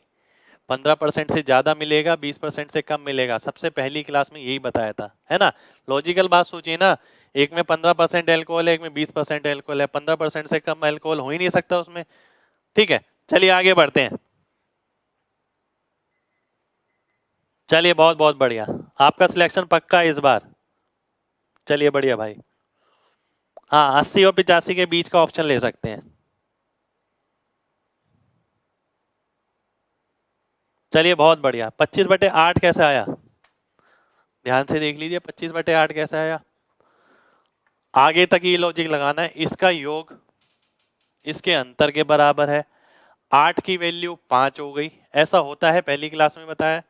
15% से ज्यादा मिलेगा, 20% से कम मिलेगा, सबसे पहली क्लास में यही बताया था, है ना। लॉजिकल बात सोचिए ना, एक में 15% एल्कोहल है, एक में 20% एल्कोहल है, 15% से कम एल्कोहल हो ही नहीं सकता उसमें, ठीक है। चलिए आगे बढ़ते हैं। चलिए बहुत बहुत बढ़िया, आपका सिलेक्शन पक्का है इस बार। चलिए बढ़िया भाई, हाँ 80 और 85 के बीच का ऑप्शन ले सकते हैं। चलिए बहुत बढ़िया, 25/8 कैसे आया, ध्यान से देख लीजिए 25/8 कैसे आया। आगे तक ये लॉजिक लगाना है, इसका योग इसके अंतर के बराबर है। 8 की वैल्यू 5 हो गई, ऐसा होता है, पहली क्लास में बताया।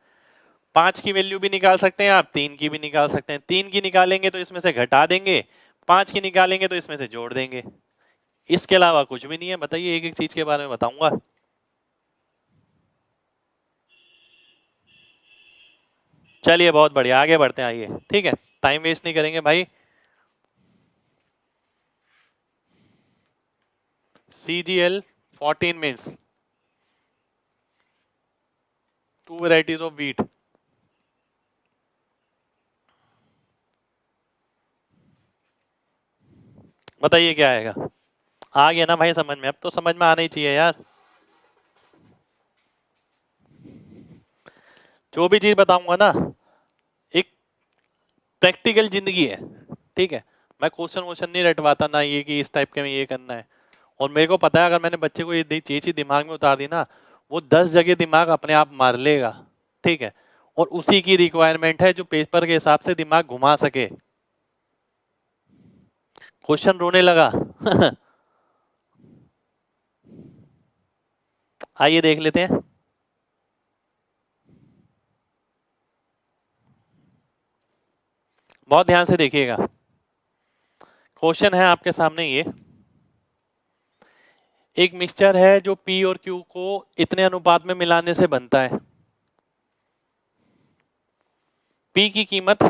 5 की वैल्यू भी निकाल सकते हैं आप, 3 की भी निकाल सकते हैं। 3 की निकालेंगे तो इसमें से घटा देंगे, 5 की निकालेंगे तो इसमें से जोड़ देंगे। इसके अलावा कुछ भी नहीं है। बताइए, एक एक चीज के बारे में बताऊंगा। चलिए बहुत बढ़िया, आगे बढ़ते हैं, आइए। ठीक है, टाइम वेस्ट नहीं करेंगे भाई। CGL 14 means 2 varieties of wheat। बताइए क्या आएगा। आ गया ना भाई समझ में? अब तो समझ में आना ही चाहिए यार। जो भी चीज बताऊंगा ना, एक प्रैक्टिकल जिंदगी है। ठीक है, मैं क्वेश्चन वोश्चन नहीं रटवाता ना, ये कि इस टाइप के में ये करना है। और मेरे को पता है, अगर मैंने बच्चे को ये चीज दिमाग में उतार दी ना, वो 10 जगह दिमाग अपने आप मार लेगा। ठीक है, और उसी की रिक्वायरमेंट है जो पेपर के हिसाब से दिमाग घुमा सके। क्वेश्चन रोने लगा। आइए देख लेते हैं। बहुत ध्यान से देखिएगा। क्वेश्चन है आपके सामने ये। एक मिक्सचर है जो P और Q को इतने अनुपात में मिलाने से बनता है। P की कीमत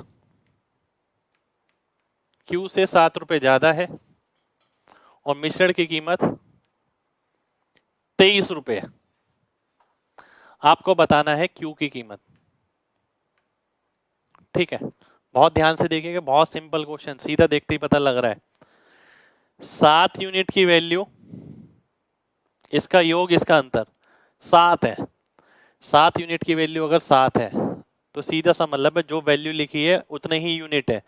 Q से 7 रुपए ज्यादा है और मिश्रण की कीमत 23 रुपए। आपको बताना है Q की कीमत। ठीक है, बहुत ध्यान से देखिएगा, बहुत सिंपल क्वेश्चन, सीधा देखते ही पता लग रहा है। 7 यूनिट की वैल्यू, इसका योग इसका अंतर 7 है। 7 यूनिट की वैल्यू अगर 7 है तो सीधा सा मतलब है जो वैल्यू लिखी है उतने ही यूनिट है।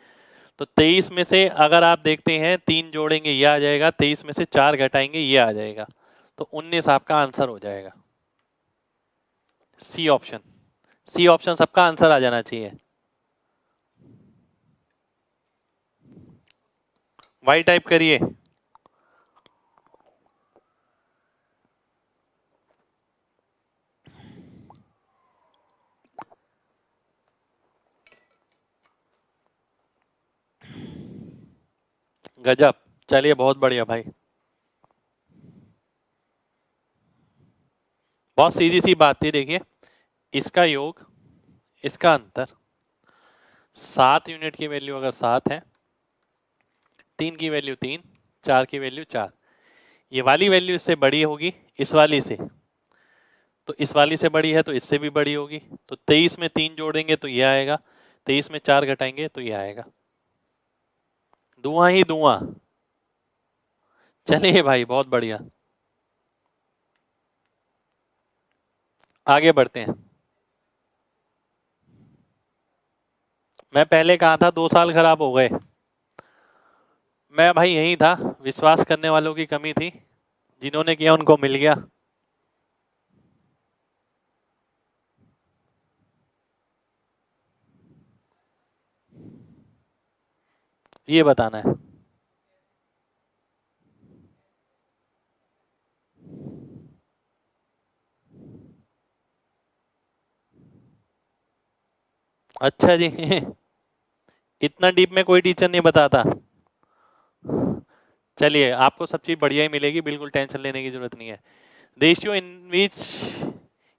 तो 23 में से अगर आप देखते हैं 3 जोड़ेंगे ये आ जाएगा, 23 में से 4 घटाएंगे ये आ जाएगा, तो 19 आपका आंसर हो जाएगा। C option. सी ऑप्शन सबका आंसर आ जाना चाहिए। वाई टाइप करिए। गजब, चलिए बहुत बढ़िया भाई। बहुत सीधी सी बात थी, देखिए इसका योग इसका अंतर, 7 यूनिट की वैल्यू अगर 7 है, 3 की वैल्यू 3, 4 की वैल्यू 4, ये वाली वैल्यू इससे बड़ी होगी इस वाली से, तो इस वाली से बड़ी है तो इससे भी बड़ी होगी। तो 23 में 3 जोड़ेंगे तो ये आएगा, 23 में 4 घटाएंगे तो ये आएगा। धुआं ही धुआं। चलिए भाई बहुत बढ़िया, आगे बढ़ते हैं। मैं पहले कहा था 2 साल खराब हो गए। मैं भाई यही था, विश्वास करने वालों की कमी थी, जिन्होंने किया उनको मिल गया। ये बताना है। अच्छा जी। इतना डीप में कोई टीचर नहीं बताता। चलिए आपको सब चीज बढ़िया ही मिलेगी, बिल्कुल टेंशन लेने की जरूरत नहीं है। Ratio in which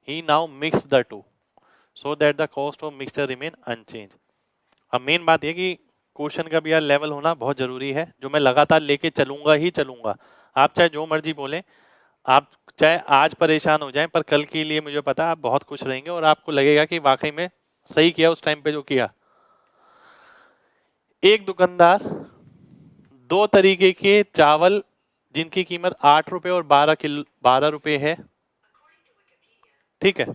he now mix the two so that the cost of mixture remain unchange. अब मेन बात यह कि क्वेश्चन का भी यार लेवल होना बहुत जरूरी है, जो मैं लगातार लेके चलूंगा ही चलूंगा। आप चाहे जो मर्जी बोले, आप चाहे आज परेशान हो जाएं, पर कल के लिए मुझे पता है आप बहुत खुश रहेंगे और आपको लगेगा कि वाकई में सही किया उस टाइम पे जो किया। एक दुकानदार 2 तरीके के चावल जिनकी कीमत 8 रुपए और 12 रुपए है, ठीक है,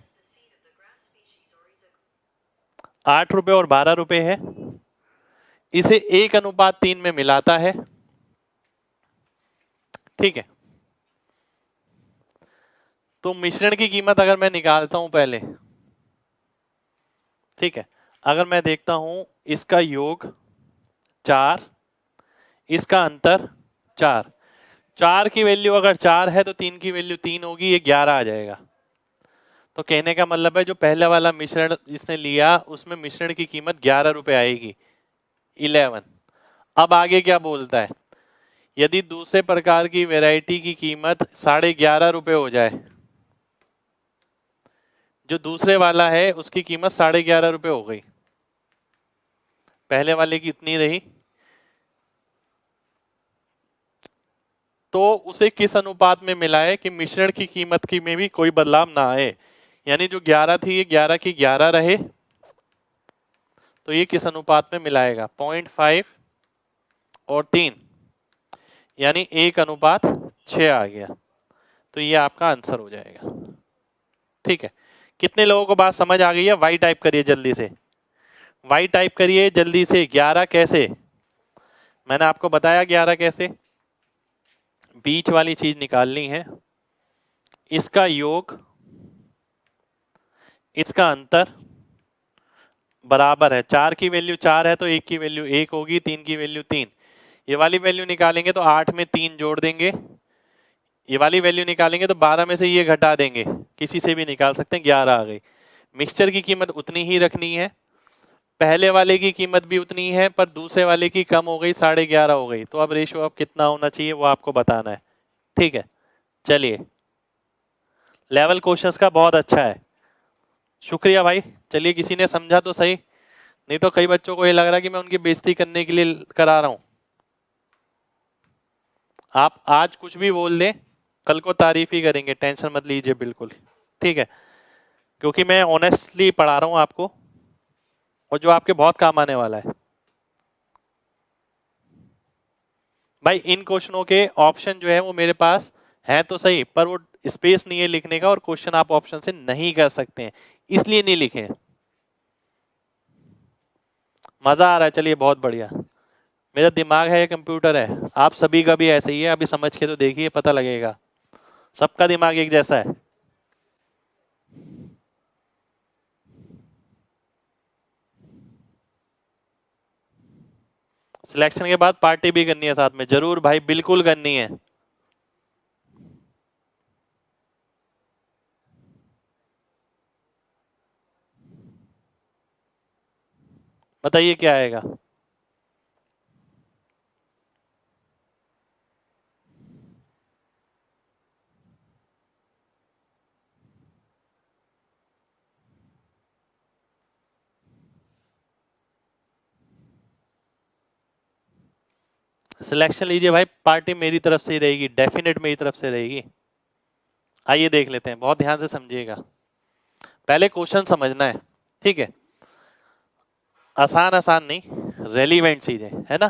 8 रुपए और 12 रुपए है, इसे 1:3 में मिलाता है। ठीक है, तो मिश्रण की कीमत अगर मैं निकालता हूं पहले, ठीक है, अगर मैं देखता हूं इसका योग 4, इसका अंतर 4। 4 की वैल्यू अगर 4 है तो 3 की वैल्यू 3 होगी, ये 11 आ जाएगा। तो कहने का मतलब है जो पहले वाला मिश्रण जिसने लिया उसमें मिश्रण की कीमत 11 रुपए आएगी, 11। अब आगे क्या बोलता है, यदि दूसरे प्रकार की वैरायटी की कीमत 11.5 रुपए हो जाए, जो दूसरे वाला है उसकी कीमत 11.5 रुपए हो गई, पहले वाले की इतनी रही, तो उसे किस अनुपात में मिलाए कि मिश्रण की कीमत की में भी कोई बदलाव ना आए। यानी जो 11 थी ये 11 की 11 रहे, तो ये किस अनुपात में मिलाएगा, 0.5 और 3, यानी 1:6 आ गया। तो ये आपका आंसर हो जाएगा। ठीक है, कितने लोगों को बात समझ आ गई है? वाई टाइप करिए जल्दी से, वाई टाइप करिए जल्दी से। 11 कैसे, मैंने आपको बताया 11 कैसे, बीच वाली चीज निकालनी है, इसका योग, इसका अंतर बराबर है। 4 की वैल्यू 4 है तो 1 की वैल्यू 1 होगी, 3 की वैल्यू 3। ये वाली वैल्यू निकालेंगे तो 8 में 3 जोड़ देंगे, ये वाली वैल्यू निकालेंगे तो 12 में से ये घटा देंगे, किसी से भी निकाल सकते हैं, 11 आ गई। मिक्सचर की कीमत उतनी ही रखनी है, पहले वाले की कीमत भी उतनी है पर दूसरे वाले की कम हो गई, 11.5 हो गई। तो अब रेशियो अब कितना होना चाहिए वो आपको बताना है। ठीक है, चलिए, लेवल क्वेश्चंस का बहुत अच्छा है, शुक्रिया भाई। चलिए, किसी ने समझा तो सही, नहीं तो कई बच्चों को ये लग रहा है कि मैं उनकी बेइज्जती करने के लिए करा रहा हूं। आप आज कुछ भी बोल दें, कल को तारीफ ही करेंगे, टेंशन मत लीजिए बिल्कुल। ठीक है, क्योंकि मैं ऑनेस्टली पढ़ा रहा हूं आपको, और जो आपके बहुत काम आने वाला है। भाई इन क्वेश्चनों के ऑप्शन जो है वो मेरे पास है तो सही, पर वो स्पेस नहीं है लिखने का, और क्वेश्चन आप ऑप्शन से नहीं कर सकते हैं, इसलिए नहीं लिखे। मजा आ रहा है, चलिए बहुत बढ़िया। मेरा दिमाग है या कंप्यूटर है, आप सभी का भी ऐसे ही है, अभी समझ के तो देखिए, पता लगेगा, सबका दिमाग एक जैसा है। सिलेक्शन के बाद पार्टी भी करनी है साथ में, जरूर भाई, बिल्कुल करनी है। बताइए क्या आएगा। सिलेक्शन लीजिए भाई, पार्टी मेरी तरफ से ही रहेगी, डेफिनेट मेरी तरफ से रहेगी। आइए देख लेते हैं, बहुत ध्यान से समझिएगा, पहले क्वेश्चन समझना है। ठीक है, आसान आसान नहीं, रेलिवेंट चीजें है ना,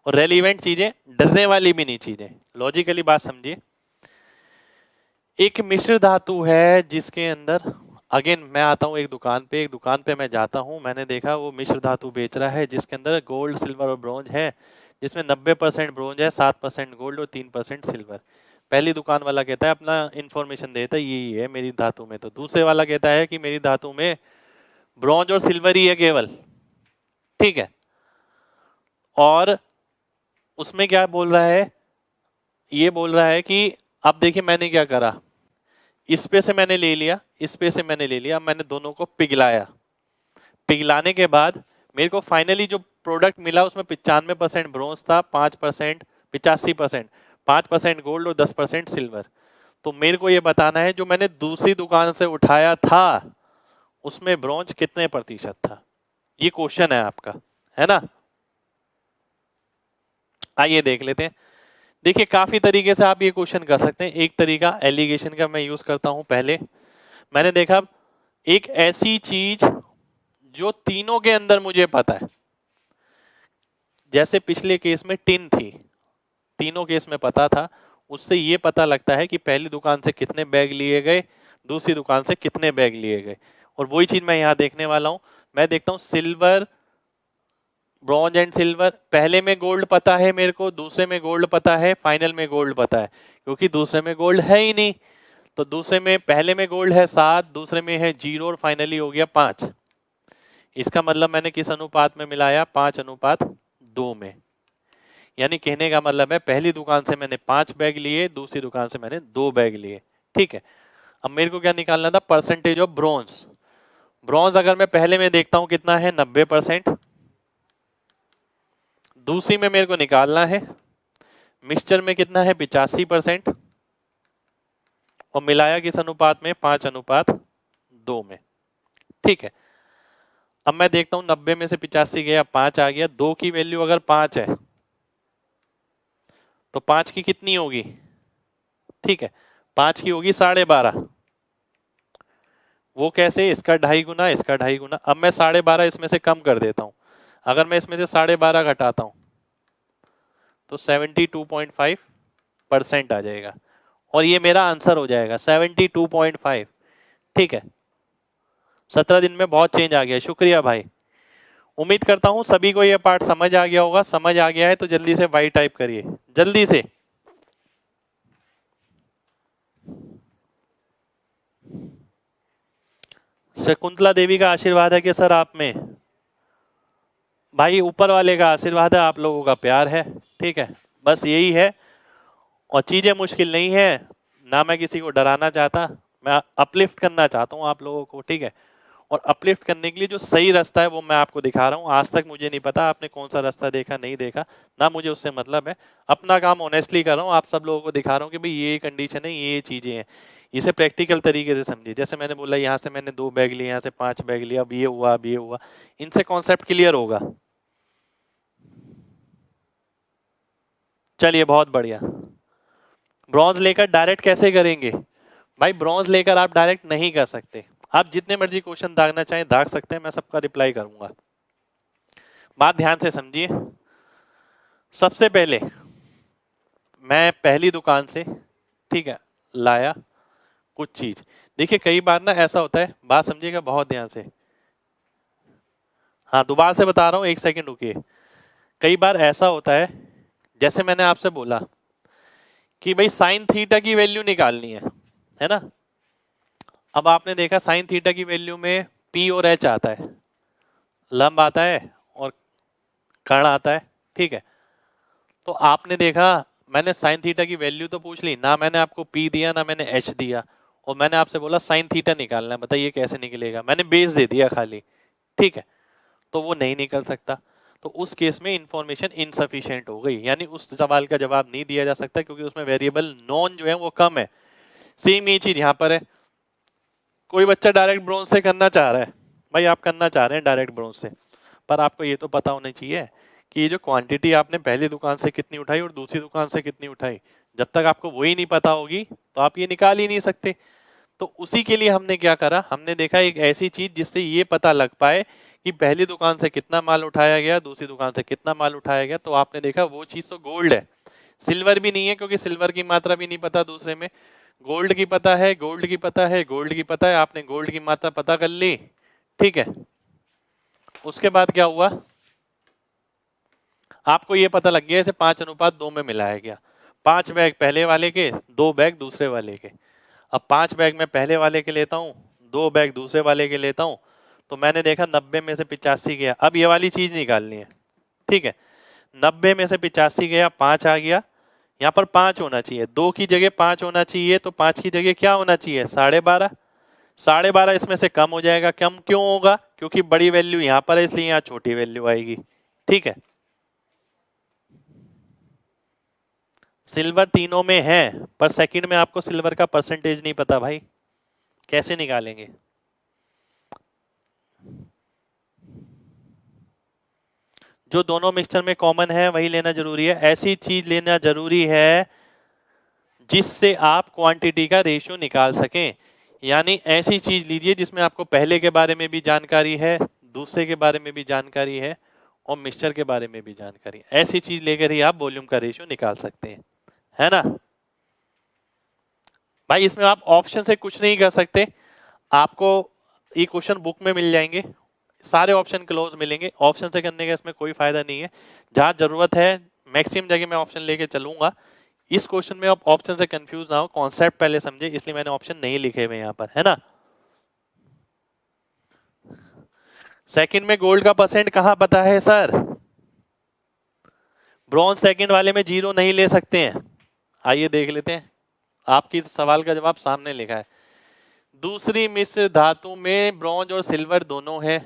और रेलिवेंट चीजें डरने वाली भी नहीं चीजें, लॉजिकली बात समझिए। एक मिश्र धातु है जिसके अंदर, अगेन मैं आता हूँ एक दुकान पे मैं जाता हूँ, मैंने देखा वो मिश्र धातु बेच रहा है जिसके अंदर गोल्ड, सिल्वर और ब्रॉन्ज है, जिसमें 90% ब्रॉन्ज है, 7% गोल्ड और 3% सिल्वर। पहली दुकान वाला कहता है, अपना इंफॉर्मेशन देता है, यही है मेरी धातु में। तो दूसरे वाला कहता है कि मेरी धातु में ब्रॉन्ज और सिल्वर ही है केवल। ठीक है, और उसमें क्या बोल रहा है, ये बोल रहा है कि अब देखिए मैंने क्या करा, इस पे से मैंने ले लिया, इस पे से मैंने ले लिया, मैंने दोनों को पिघलाया, पिघलाने के बाद मेरे को फाइनली जो प्रोडक्ट मिला उसमें 95% ब्रोंज था, 5% 85%, 5% गोल्ड और 10% सिल्वर। तो मेरे को ये बताना है जो मैंने दूसरी दुकान से उठाया था उसमें ब्रोंज कितने प्रतिशत था, ये क्वेश्चन है आपका, है ना। आइए देख लेते हैं। देखिए काफी तरीके से आप ये क्वेश्चन कर सकते हैं, एक तरीका एलिगेशन का मैं यूज करता हूं। पहले मैंने देखा एक ऐसी चीज जो तीनों के अंदर मुझे पता है, जैसे पिछले केस में टिन थी, तीनों केस में पता था, उससे ये पता लगता है कि पहली दुकान से कितने बैग लिए गए, दूसरी दुकान से कितने बैग लिए गए। और वही चीज मैं यहाँ देखने वाला हूँ, मैं देखता हूँ सिल्वर, ब्रॉन्ज एंड सिल्वर, पहले में गोल्ड पता है मेरे को, दूसरे में गोल्ड पता है, फाइनल में गोल्ड पता है, क्योंकि दूसरे में गोल्ड है ही नहीं। तो दूसरे में, पहले में गोल्ड है 7, दूसरे में है 0 और फाइनली हो गया 5। इसका मतलब मैंने किस अनुपात में मिलाया, 5:2 में। यानी कहने का मतलब है पहली दुकान से मैंने 5 बैग लिए, दूसरी दुकान से मैंने 2 बैग लिए। ठीक है, अब मेरे को क्या निकालना था, परसेंटेज ऑफ ब्रॉन्ज। ब्रॉन्ज अगर मैं पहले में देखता हूं कितना है 90%, दूसरी में मेरे को निकालना है मिक्सचर में कितना है 85%, और मिलाया किस अनुपात में, 5:2 में। ठीक है, अब मैं देखता हूं 90 में से 85 गया, 5 आ गया, 2 की वैल्यू अगर 5 है तो 5 की कितनी होगी, ठीक है 5 की होगी 12.5। वो कैसे, इसका 2.5 गुना, इसका 2.5 गुना। अब मैं 12.5 इसमें से कम कर देता हूं, अगर मैं इसमें से 12.5 घटाता हूं तो 72.5% आ जाएगा, और ये मेरा आंसर हो जाएगा 72.5। ठीक है, 17 दिन में बहुत चेंज आ गया। शुक्रिया भाई, उम्मीद करता हूं सभी को ये पार्ट समझ आ गया होगा। समझ आ गया है तो जल्दी से वाई टाइप करिए, जल्दी से। शकुंतला देवी का आशीर्वाद है कि सर आप में, भाई ऊपर वाले का आशीर्वाद है, आप लोगों का प्यार है। ठीक है, बस यही है, और चीजें मुश्किल नहीं है ना, मैं किसी को डराना चाहता, मैं अपलिफ्ट करना चाहता हूँ आप लोगों को। ठीक है, और अपलिफ्ट करने के लिए जो सही रास्ता है वो मैं आपको दिखा रहा हूँ। आज तक मुझे नहीं पता आपने कौन सा रास्ता देखा नहीं देखा, ना मुझे उससे मतलब है, अपना काम ऑनेस्टली कर रहा हूँ, आप सब लोगों को दिखा रहा हूँ कि भाई ये कंडीशन है, ये चीजें हैं, इसे प्रैक्टिकल तरीके से समझिए। जैसे मैंने बोला यहाँ से मैंने 2 बैग लिए, यहाँ से 5 बैग लिया, अब ये हुआ, अब ये हुआ, इनसे कॉन्सेप्ट क्लियर होगा। चलिए बहुत बढ़िया। ब्रॉन्ज लेकर डायरेक्ट कैसे करेंगे, भाई ब्रॉन्ज लेकर आप डायरेक्ट नहीं कर सकते, आप जितने मर्जी क्वेश्चन दागना चाहें दाग सकते हैं, मैं सबका रिप्लाई करूंगा। बात ध्यान से समझिए। सबसे पहले मैं पहली दुकान से, ठीक है, लाया कुछ चीज। देखिए कई बार ना ऐसा होता है, बात समझिएगा बहुत ध्यान से, हाँ दोबारा से बता रहा हूँ, एक सेकंड रुकिए। कई बार ऐसा होता है, जैसे मैंने आपसे बोला कि भाई साइन थीटा की वैल्यू निकालनी है ना। अब आपने देखा साइन थीटा की वैल्यू में पी और एच आता है, लंब आता है और कर्ण आता है। ठीक है, तो आपने देखा मैंने साइन थीटा की वैल्यू तो पूछ ली ना, मैंने आपको पी दिया ना मैंने एच दिया, और मैंने आपसे बोला साइन थीटा निकालना है, बताइए कैसे निकलेगा, मैंने बेस दे दिया खाली। ठीक है, तो वो नहीं निकल सकता, तो उस केस में इंफॉर्मेशन इनसफिशिएंट हो गई, यानी उस सवाल का जवाब नहीं दिया जा सकता क्योंकि उसमें वेरिएबल नॉन जो है वो कम है। सेम ये चीज यहाँ पर है, कोई बच्चा डायरेक्ट ब्रोंज से करना चाह रहा है, भाई आप करना चाह रहे हैं डायरेक्ट ब्रोंज से, पर आपको ये तो पता होना चाहिए कि ये जो क्वांटिटी आपने पहली दुकान से कितनी उठाई और दूसरी दुकान से कितनी उठाई, जब तक आपको वही नहीं पता होगी तो आप ये निकाल ही नहीं सकते। तो उसी के लिए हमने क्या करा, हमने देखा एक ऐसी चीज जिससे ये पता लग पाए कि पहली दुकान से कितना माल उठाया गया, दूसरी दुकान से कितना माल उठाया गया। तो आपने देखा वो चीज तो गोल्ड है, सिल्वर भी नहीं है क्योंकि सिल्वर की मात्रा भी नहीं पता दूसरे में। गोल्ड की पता है, गोल्ड की पता है, गोल्ड की पता है, आपने गोल्ड की मात्रा पता कर ली। ठीक है, उसके बाद क्या हुआ, आपको ये पता लग गया इसे 5:2 में मिलाया गया, 5 बैग पहले वाले के, 2 बैग दूसरे वाले के। अब 5 बैग मैं पहले वाले के लेता हूँ, 2 बैग दूसरे वाले के लेता हूँ, तो मैंने देखा 90 में से 85 गया। अब ये वाली चीज निकालनी है। ठीक है, 90 में से 85 गया, 5 आ गया, यहाँ पर 5 होना चाहिए, 2 की जगह 5 होना चाहिए, तो 5 की जगह क्या होना चाहिए, 12.5। 12.5 इसमें से कम हो जाएगा, कम क्यों होगा, क्योंकि बड़ी वैल्यू यहाँ पर है इसलिए यहाँ छोटी वैल्यू आएगी। ठीक है, सिल्वर तीनों में है, पर सेकंड में आपको सिल्वर का परसेंटेज नहीं पता भाई, कैसे निकालेंगे। जो दोनों मिक्सचर में कॉमन है वही लेना जरूरी है, ऐसी चीज लेना जरूरी है जिससे आप क्वांटिटी का रेशियो निकाल सकें। यानी ऐसी चीज लीजिए जिसमें आपको पहले के बारे में भी जानकारी है, दूसरे के बारे में भी जानकारी है, और मिक्सचर के बारे में भी जानकारी है। ऐसी चीज लेकर ही आप वॉल्यूम का रेशियो निकाल सकते हैं, है ना। भाई इसमें आप ऑप्शन से कुछ नहीं कर सकते, आपको ये क्वेश्चन बुक में मिल जाएंगे, सारे ऑप्शन क्लोज मिलेंगे, ऑप्शन से करने का इसमें कोई फायदा नहीं है। जहां जरूरत है मैक्सिमम जगह मैं ऑप्शन लेके चलूंगा। इस क्वेश्चन में आप ऑप्शन से कंफ्यूज ना हो, कॉन्सेप्ट पहले समझे, इसलिए मैंने ऑप्शन नहीं लिखे हुए यहाँ पर, है ना। सेकंड में गोल्ड का परसेंट कहाँ पता है सर, ब्रॉन्ज सेकंड वाले में 0 नहीं ले सकते हैं। आइए देख लेते हैं, आपकी सवाल का जवाब सामने लिखा है। दूसरी मिश्र धातु में ब्रॉन्ज और सिल्वर दोनों है।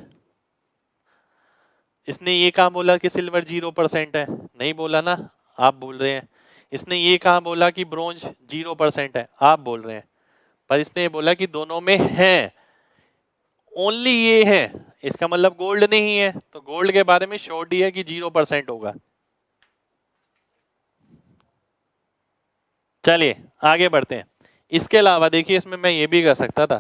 इसने ये कहाँ बोला कि सिल्वर 0% है? नहीं बोला ना, आप बोल रहे हैं। इसने ये कहाँ बोला कि ब्रॉन्ज 0% है? आप बोल रहे हैं। पर इसने ये बोला कि दोनों में है, ओनली ये है, इसका मतलब गोल्ड नहीं है। तो गोल्ड के बारे में श्योरिटी है कि 0% होगा। चलिए आगे बढ़ते हैं। इसके अलावा देखिए, इसमें मैं ये भी कर सकता था,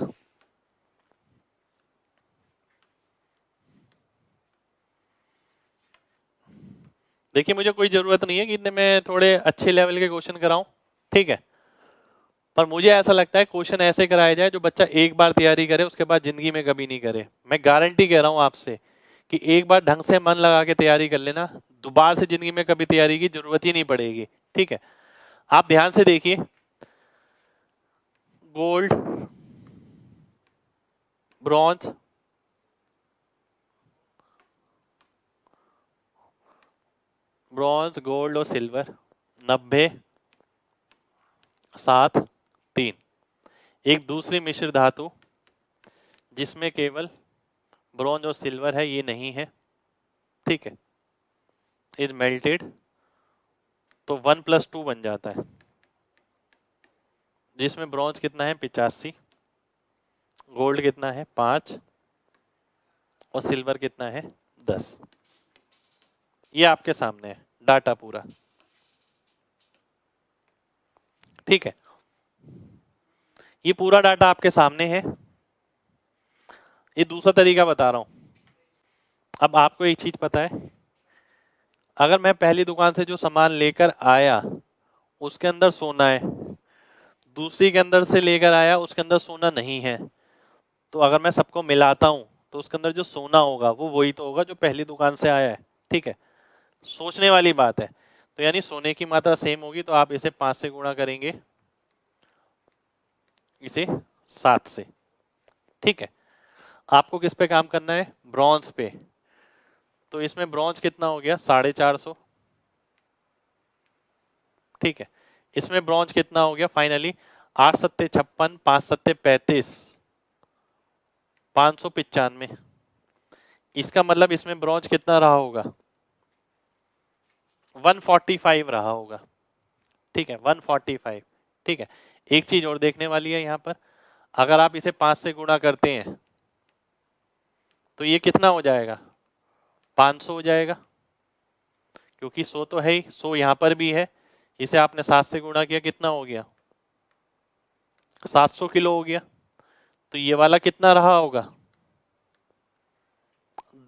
देखिए मुझे कोई जरूरत नहीं है कि इतने मैं थोड़े अच्छे लेवल के क्वेश्चन कराऊं, ठीक है, पर मुझे ऐसा लगता है क्वेश्चन ऐसे कराया जाए जो बच्चा एक बार तैयारी करे उसके बाद जिंदगी में कभी नहीं करे। मैं गारंटी कह रहा हूं आपसे कि एक बार ढंग से मन लगा के तैयारी कर लेना, दोबारा से जिंदगी में कभी तैयारी की जरूरत ही नहीं पड़ेगी। ठीक है, आप ध्यान से देखिए, गोल्ड, ब्रॉन्ज, ब्रॉन्ज, गोल्ड और सिल्वर 90, 7, 3। एक दूसरी मिश्र धातु जिसमें केवल ब्रॉन्ज और सिल्वर है, ये नहीं है, ठीक है, इज मेल्टेड, तो 1 + 2 बन जाता है, जिसमें ब्रॉन्ज कितना है 85, गोल्ड कितना है 5 और सिल्वर कितना है 10। ये आपके सामने है डाटा पूरा, ठीक है, ये पूरा डाटा आपके सामने है। ये दूसरा तरीका बता रहा हूं। अब आपको एक चीज पता है, अगर मैं पहली दुकान से जो सामान लेकर आया उसके अंदर सोना है, दूसरी के अंदर से लेकर आया उसके अंदर सोना नहीं है, तो अगर मैं सबको मिलाता हूं तो उसके अंदर जो सोना होगा वो वही तो होगा जो पहली दुकान से आया है। ठीक है, सोचने वाली बात है। तो यानी सोने की मात्रा सेम होगी, तो आप इसे 5 से गुणा करेंगे, इसे 7 से। ठीक है, आपको किस पे काम करना है? ब्रॉन्ज पे। तो इसमें ब्रॉन्ज कितना हो गया 450, ठीक है, इसमें ब्रॉन्ज कितना हो गया फाइनली 8 सत्ते 56, 5 सत्ते 35, 595। इसका मतलब इसमें ब्रॉन्ज कितना रहा होगा 145 रहा होगा। ठीक है, 145। ठीक है, एक चीज और देखने वाली है यहाँ पर, अगर आप इसे 5 से गुणा करते हैं तो ये कितना हो जाएगा 500 हो जाएगा, क्योंकि 100 तो है ही, 100 यहाँ पर भी है। इसे आपने 7 से गुणा किया, कितना हो गया 700 किलो हो गया। तो ये वाला कितना रहा होगा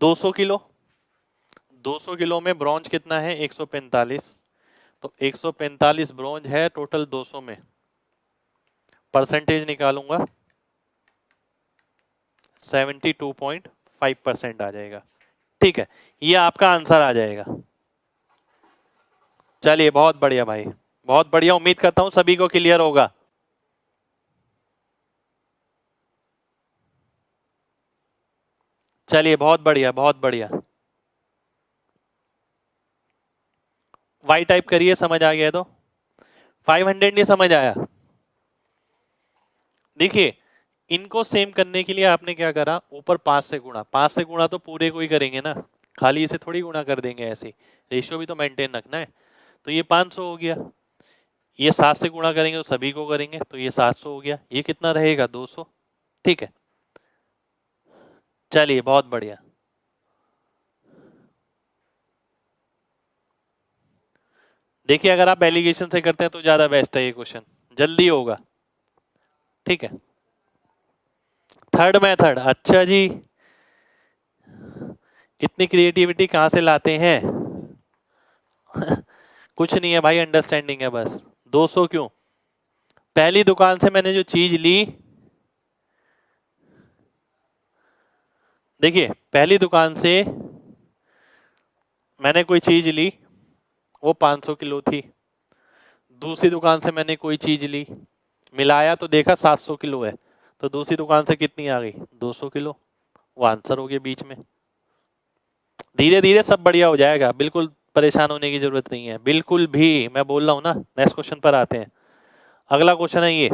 200 किलो। 200 किलो में ब्रॉन्ज कितना है 145, तो 145 ब्रॉन्ज है टोटल 200 में, परसेंटेज निकालूंगा 72.5% आ जाएगा। ठीक है, ये आपका आंसर आ जाएगा। चलिए बहुत बढ़िया भाई, बहुत बढ़िया, उम्मीद करता हूं सभी को क्लियर होगा। चलिए बहुत बढ़िया, बहुत बढ़िया। वाई टाइप करिए, समझ आ गया तो। 500 नहीं समझ आया? देखिए, इनको सेम करने के लिए आपने क्या करा, ऊपर 5 से गुणा, 5 से गुणा तो पूरे को ही करेंगे ना, खाली इसे थोड़ी गुणा कर देंगे, ऐसे रेशियो भी तो मेंटेन रखना है। तो ये 500 हो गया, ये 7 से गुणा करेंगे तो सभी को करेंगे, तो ये 700 हो गया, ये कितना रहेगा 200। ठीक है, चलिए बहुत बढ़िया। देखिए अगर आप एलिगेशन से करते हैं तो ज्यादा बेस्ट है, ये क्वेश्चन जल्दी होगा। ठीक है, थर्ड मेथड, अच्छा जी, इतनी क्रिएटिविटी कहाँ से लाते हैं? कुछ नहीं है भाई, अंडरस्टैंडिंग है बस। 200 क्यों? पहली दुकान से मैंने जो चीज ली, देखिए पहली दुकान से मैंने कोई चीज ली, वो 500 किलो थी। दूसरी दुकान से मैंने कोई चीज ली, मिलाया तो देखा 700 किलो है, तो दूसरी दुकान से कितनी आ गई 200 किलो। वो आंसर हो गया बीच में। धीरे धीरे सब बढ़िया हो जाएगा, बिल्कुल परेशान होने की जरूरत नहीं है बिल्कुल भी, मैं बोल रहा हूं ना। नेक्स्ट क्वेश्चन पर आते हैं। अगला क्वेश्चन है ये,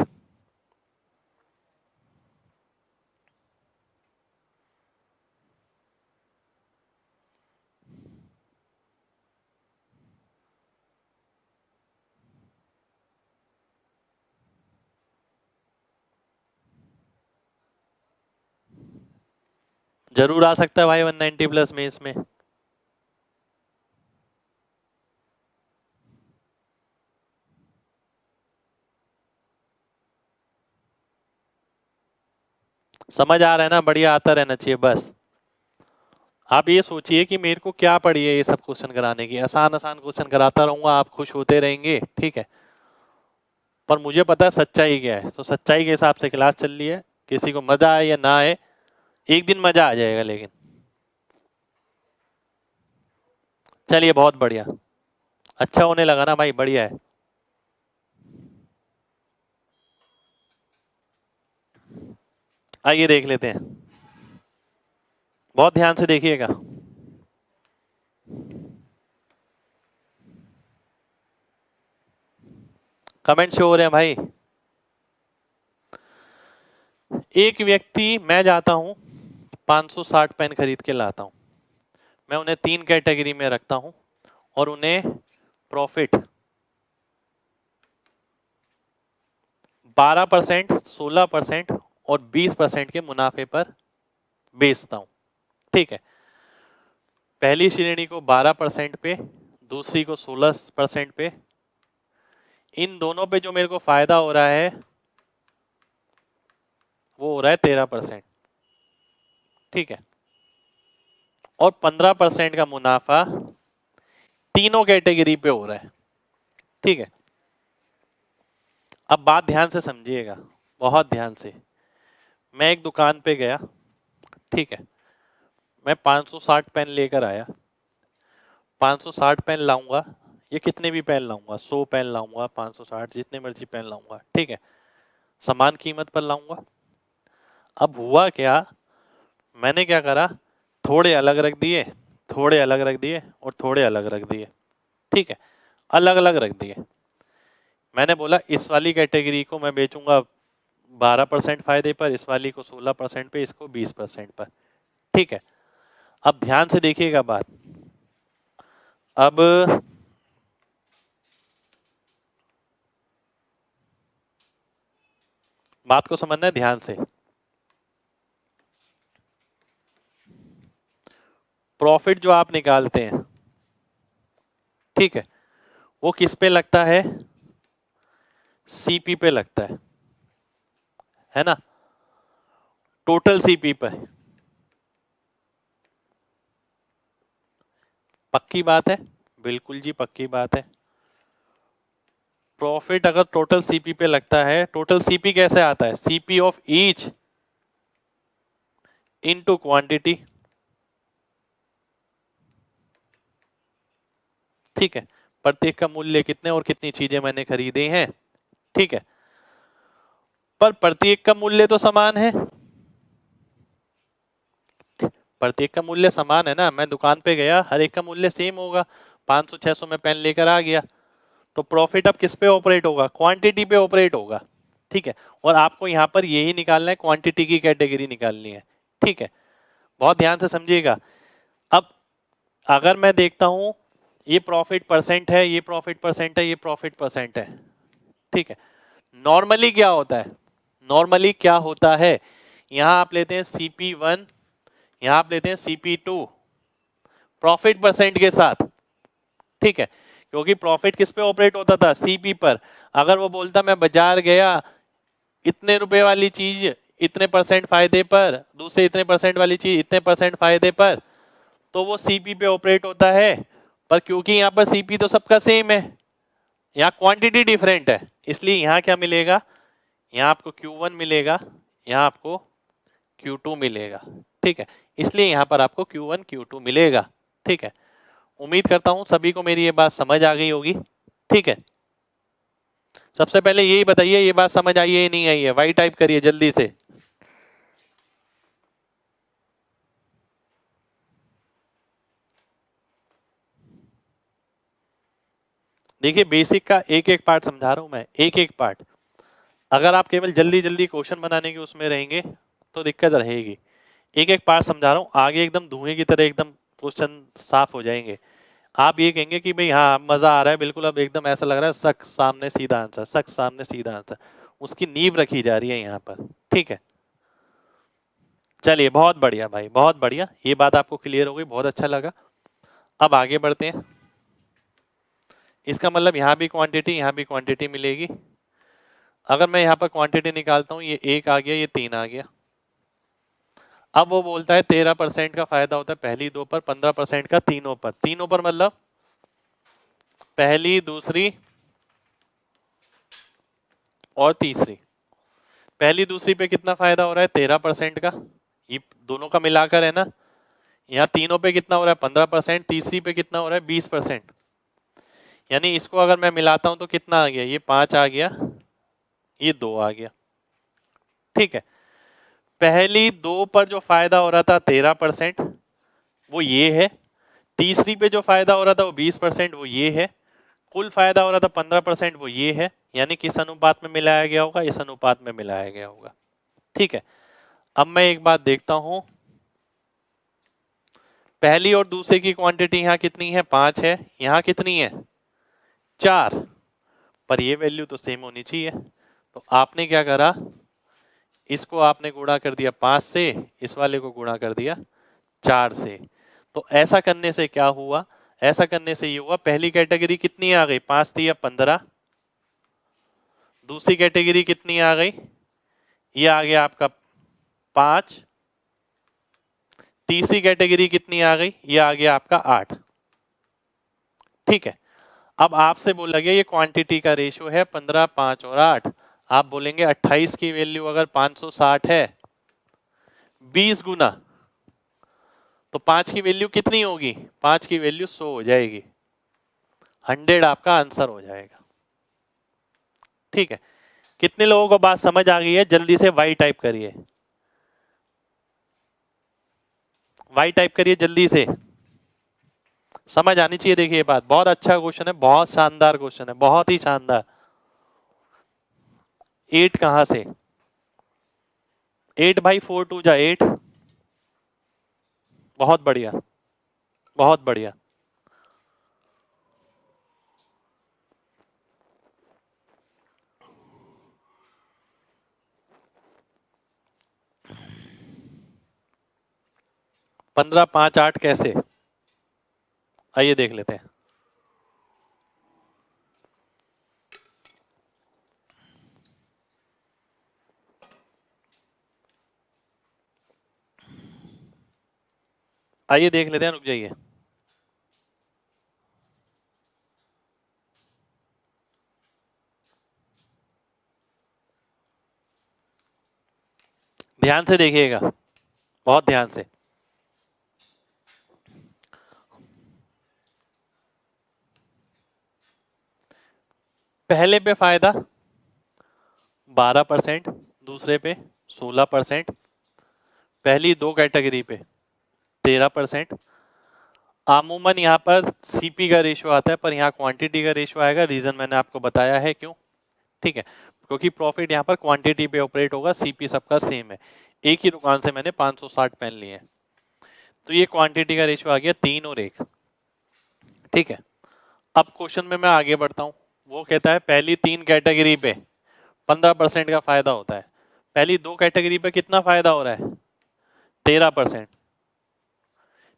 जरूर आ सकता है भाई 190 प्लस में इसमें। समझ आ रहा है ना, बढ़िया आता रहना चाहिए बस। आप ये सोचिए कि मेरे को क्या पड़ी है ये सब क्वेश्चन कराने की, आसान आसान क्वेश्चन कराता रहूंगा, आप खुश होते रहेंगे, ठीक है। पर मुझे पता है सच्चाई क्या है, तो सच्चाई के हिसाब से क्लास चल रही है। किसी को मजा आए या ना आए, एक दिन मजा आ जाएगा लेकिन। चलिए बहुत बढ़िया, अच्छा होने लगा ना भाई, बढ़िया है। आइए देख लेते हैं, बहुत ध्यान से देखिएगा। कमेंट शो हो रहे हैं भाई। एक व्यक्ति, मैं जाता हूं 560 पेन खरीद के लाता हूं, मैं उन्हें 3 कैटेगरी में रखता हूं और उन्हें प्रॉफिट 12%, 16% और 20% के मुनाफे पर बेचता हूं, ठीक है। पहली श्रेणी को 12% पे, दूसरी को 16% पे, इन दोनों पे जो मेरे को फायदा हो रहा है वो हो रहा है 13%, ठीक है। और 15% का मुनाफा तीनों कैटेगरी पे हो रहा है, ठीक है। अब बात ध्यान से समझिएगा, बहुत ध्यान से। मैं एक दुकान पे गया, ठीक है, मैं 560 पेन लेकर आया, 560 पेन लाऊंगा, ये कितने भी पेन लाऊंगा, 100 पेन लाऊंगा, 560, जितने मर्जी पेन लाऊंगा, ठीक है, समान कीमत पर लाऊंगा। अब हुआ क्या, मैंने क्या करा, थोड़े अलग रख दिए, थोड़े अलग रख दिए और थोड़े अलग रख दिए, ठीक है, अलग अलग रख दिए। मैंने बोला इस वाली कैटेगरी को मैं बेचूंगा 12% फायदे पर, इस वाली को 16% पे, इसको 20% पर, ठीक है। अब ध्यान से देखिएगा बात। अब बात को समझना है ध्यान से। प्रॉफिट जो आप निकालते हैं, ठीक है, वो किस पे लगता है, सीपी पे लगता है ना, टोटल सीपी पे। पक्की बात है, बिल्कुल जी पक्की बात है। प्रॉफिट अगर टोटल सीपी पे लगता है, टोटल सीपी कैसे आता है, CP of each into quantity, ठीक है। प्रत्येक का मूल्य कितने और कितनी चीजें मैंने खरीदी हैं, ठीक है। पर प्रत्येक का मूल्य तो समान है, प्रत्येक का मूल्य समान है ना, मैं दुकान पे गया, हर एक का मूल्य सेम होगा, 500 600 में पेन लेकर आ गया, तो प्रॉफिट अब किस पे ऑपरेट होगा, क्वांटिटी पे ऑपरेट होगा, ठीक है। और आपको यहाँ पर यही निकालना है, क्वांटिटी की कैटेगरी निकालनी है, ठीक है। बहुत ध्यान से समझिएगा। अब अगर मैं देखता हूं ये प्रॉफिट परसेंट है, ये प्रॉफिट परसेंट है, ये प्रॉफिट परसेंट है, ठीक है। नॉर्मली क्या होता है, नॉर्मली क्या होता है, यहां आप लेते हैं CP1, यहां आप लेते हैं CP2 प्रॉफिट परसेंट के साथ, ठीक है। क्योंकि प्रॉफिट किस पे ऑपरेट होता था, सीपी पर। अगर वो बोलता मैं बाजार गया, इतने रुपए वाली चीज इतने परसेंट फायदे पर, दूसरे इतने परसेंट वाली चीज इतने परसेंट फायदे पर, तो वो सीपी पे ऑपरेट होता है। पर क्योंकि यहाँ पर सीपी तो सबका सेम है, यहाँ क्वांटिटी डिफरेंट है, इसलिए यहाँ क्या मिलेगा, यहाँ आपको Q1 मिलेगा, यहाँ आपको Q2 मिलेगा, ठीक है। इसलिए यहाँ पर आपको Q1 Q2 मिलेगा, ठीक है। उम्मीद करता हूं सभी को मेरी ये बात समझ आ गई होगी, ठीक है। सबसे पहले यही बताइए ये बात समझ आई है या नहीं आई है, वाई टाइप करिए जल्दी से। देखिए बेसिक का एक एक पार्ट समझा रहा हूं मैं, एक एक पार्ट। अगर आप केवल जल्दी जल्दी क्वेश्चन बनाने के उसमें रहेंगे तो दिक्कत रहेगी। एक एक पार्ट समझा रहा हूँ, आगे एकदम धुएं की तरह एकदम क्वेश्चन साफ हो जाएंगे। आप ये कहेंगे कि भाई हाँ मजा आ रहा है बिल्कुल, अब एकदम ऐसा लग रहा है सक सामने सीधा आंसर, सक सामने सीधा आंसर। उसकी नींव रखी जा रही है यहाँ पर, ठीक है। चलिए बहुत बढ़िया भाई, बहुत बढ़िया, ये बात आपको क्लियर हो गई, बहुत अच्छा लगा। अब आगे बढ़ते हैं। इसका मतलब यहाँ भी क्वांटिटी, यहाँ भी क्वांटिटी मिलेगी। अगर मैं यहाँ पर क्वांटिटी निकालता हूँ, ये 1 आ गया, ये 3 आ गया। अब वो बोलता है 13% का फायदा होता है पहली दो पर, 15% का तीनों पर। तीनों पर मतलब पहली, दूसरी और तीसरी। पहली दूसरी पे कितना फायदा हो रहा है? 13% का, ये दोनों का मिलाकर है ना। यहाँ तीनों पे कितना हो रहा है? 15%। तीसरी पे कितना हो रहा है? 20%। यानी इसको अगर मैं मिलाता हूं तो कितना आ गया? ये 5 आ गया, ये 2 आ गया, ठीक है। पहली दो पर जो फायदा हो रहा था 13%, वो ये है। तीसरी पे जो फायदा हो रहा था वो 20%, वो ये है। कुल फायदा हो रहा था 15%, वो ये है। यानी किस अनुपात में मिलाया गया होगा? इस अनुपात में मिलाया गया होगा, ठीक है। अब मैं एक बात देखता हूं, पहली और दूसरे की क्वांटिटी यहाँ कितनी है? 5 है। यहाँ कितनी है? 4। पर ये वैल्यू तो सेम होनी चाहिए। तो आपने क्या करा? इसको आपने गुणा कर दिया 5 से, इस वाले को गुणा कर दिया 4 से। तो ऐसा करने से क्या हुआ? ऐसा करने से ये हुआ, पहली कैटेगरी कितनी आ गई? 5 थी, अब 15। दूसरी कैटेगरी कितनी आ गई? ये आ गया आपका 5। तीसरी कैटेगरी कितनी आ गई? ये आ गया आपका 8, ठीक है। अब आपसे बोला गया ये क्वांटिटी का रेशियो है 15, 5 और 8। आप बोलेंगे 28 की वैल्यू अगर 560 है 20 गुना, तो 5 की वैल्यू कितनी होगी? 5 की वैल्यू 100 हो जाएगी। 100 आपका आंसर हो जाएगा, ठीक है। कितने लोगों को बात समझ आ गई है? जल्दी से वाई टाइप करिए, वाई टाइप करिए जल्दी से, समझ आनी चाहिए। देखिए ये बात बहुत अच्छा क्वेश्चन है, बहुत शानदार क्वेश्चन है, बहुत ही शानदार। 8 कहां से? 8 भाई 4 2 जा 8। बहुत बढ़िया, बहुत बढ़िया। पंद्रह, 5, 8 कैसे? आइए देख लेते हैं। आइए देख लेते हैं, रुक जाइए। ध्यान से देखिएगा, बहुत ध्यान से। पहले पे फायदा 12%, दूसरे पे 16%, पहली दो कैटेगरी पे 13%। अमूमन यहाँ पर सीपी का रेशियो आता है, पर यहाँ क्वांटिटी का रेशियो आएगा। रीजन मैंने आपको बताया है क्यों, ठीक है। क्योंकि प्रॉफिट यहाँ पर क्वांटिटी पे ऑपरेट होगा, सीपी सबका सेम है। एक ही दुकान से मैंने 560 पेन लिए हैं, तो ये क्वांटिटी का रेशियो आ गया 3 और 1, ठीक है। अब क्वेश्चन में मैं आगे बढ़ता हूँ। वो कहता है पहली 3 कैटेगरी पे 15% का फायदा होता है, पहली 2 कैटेगरी पे कितना फायदा हो रहा है? 13%,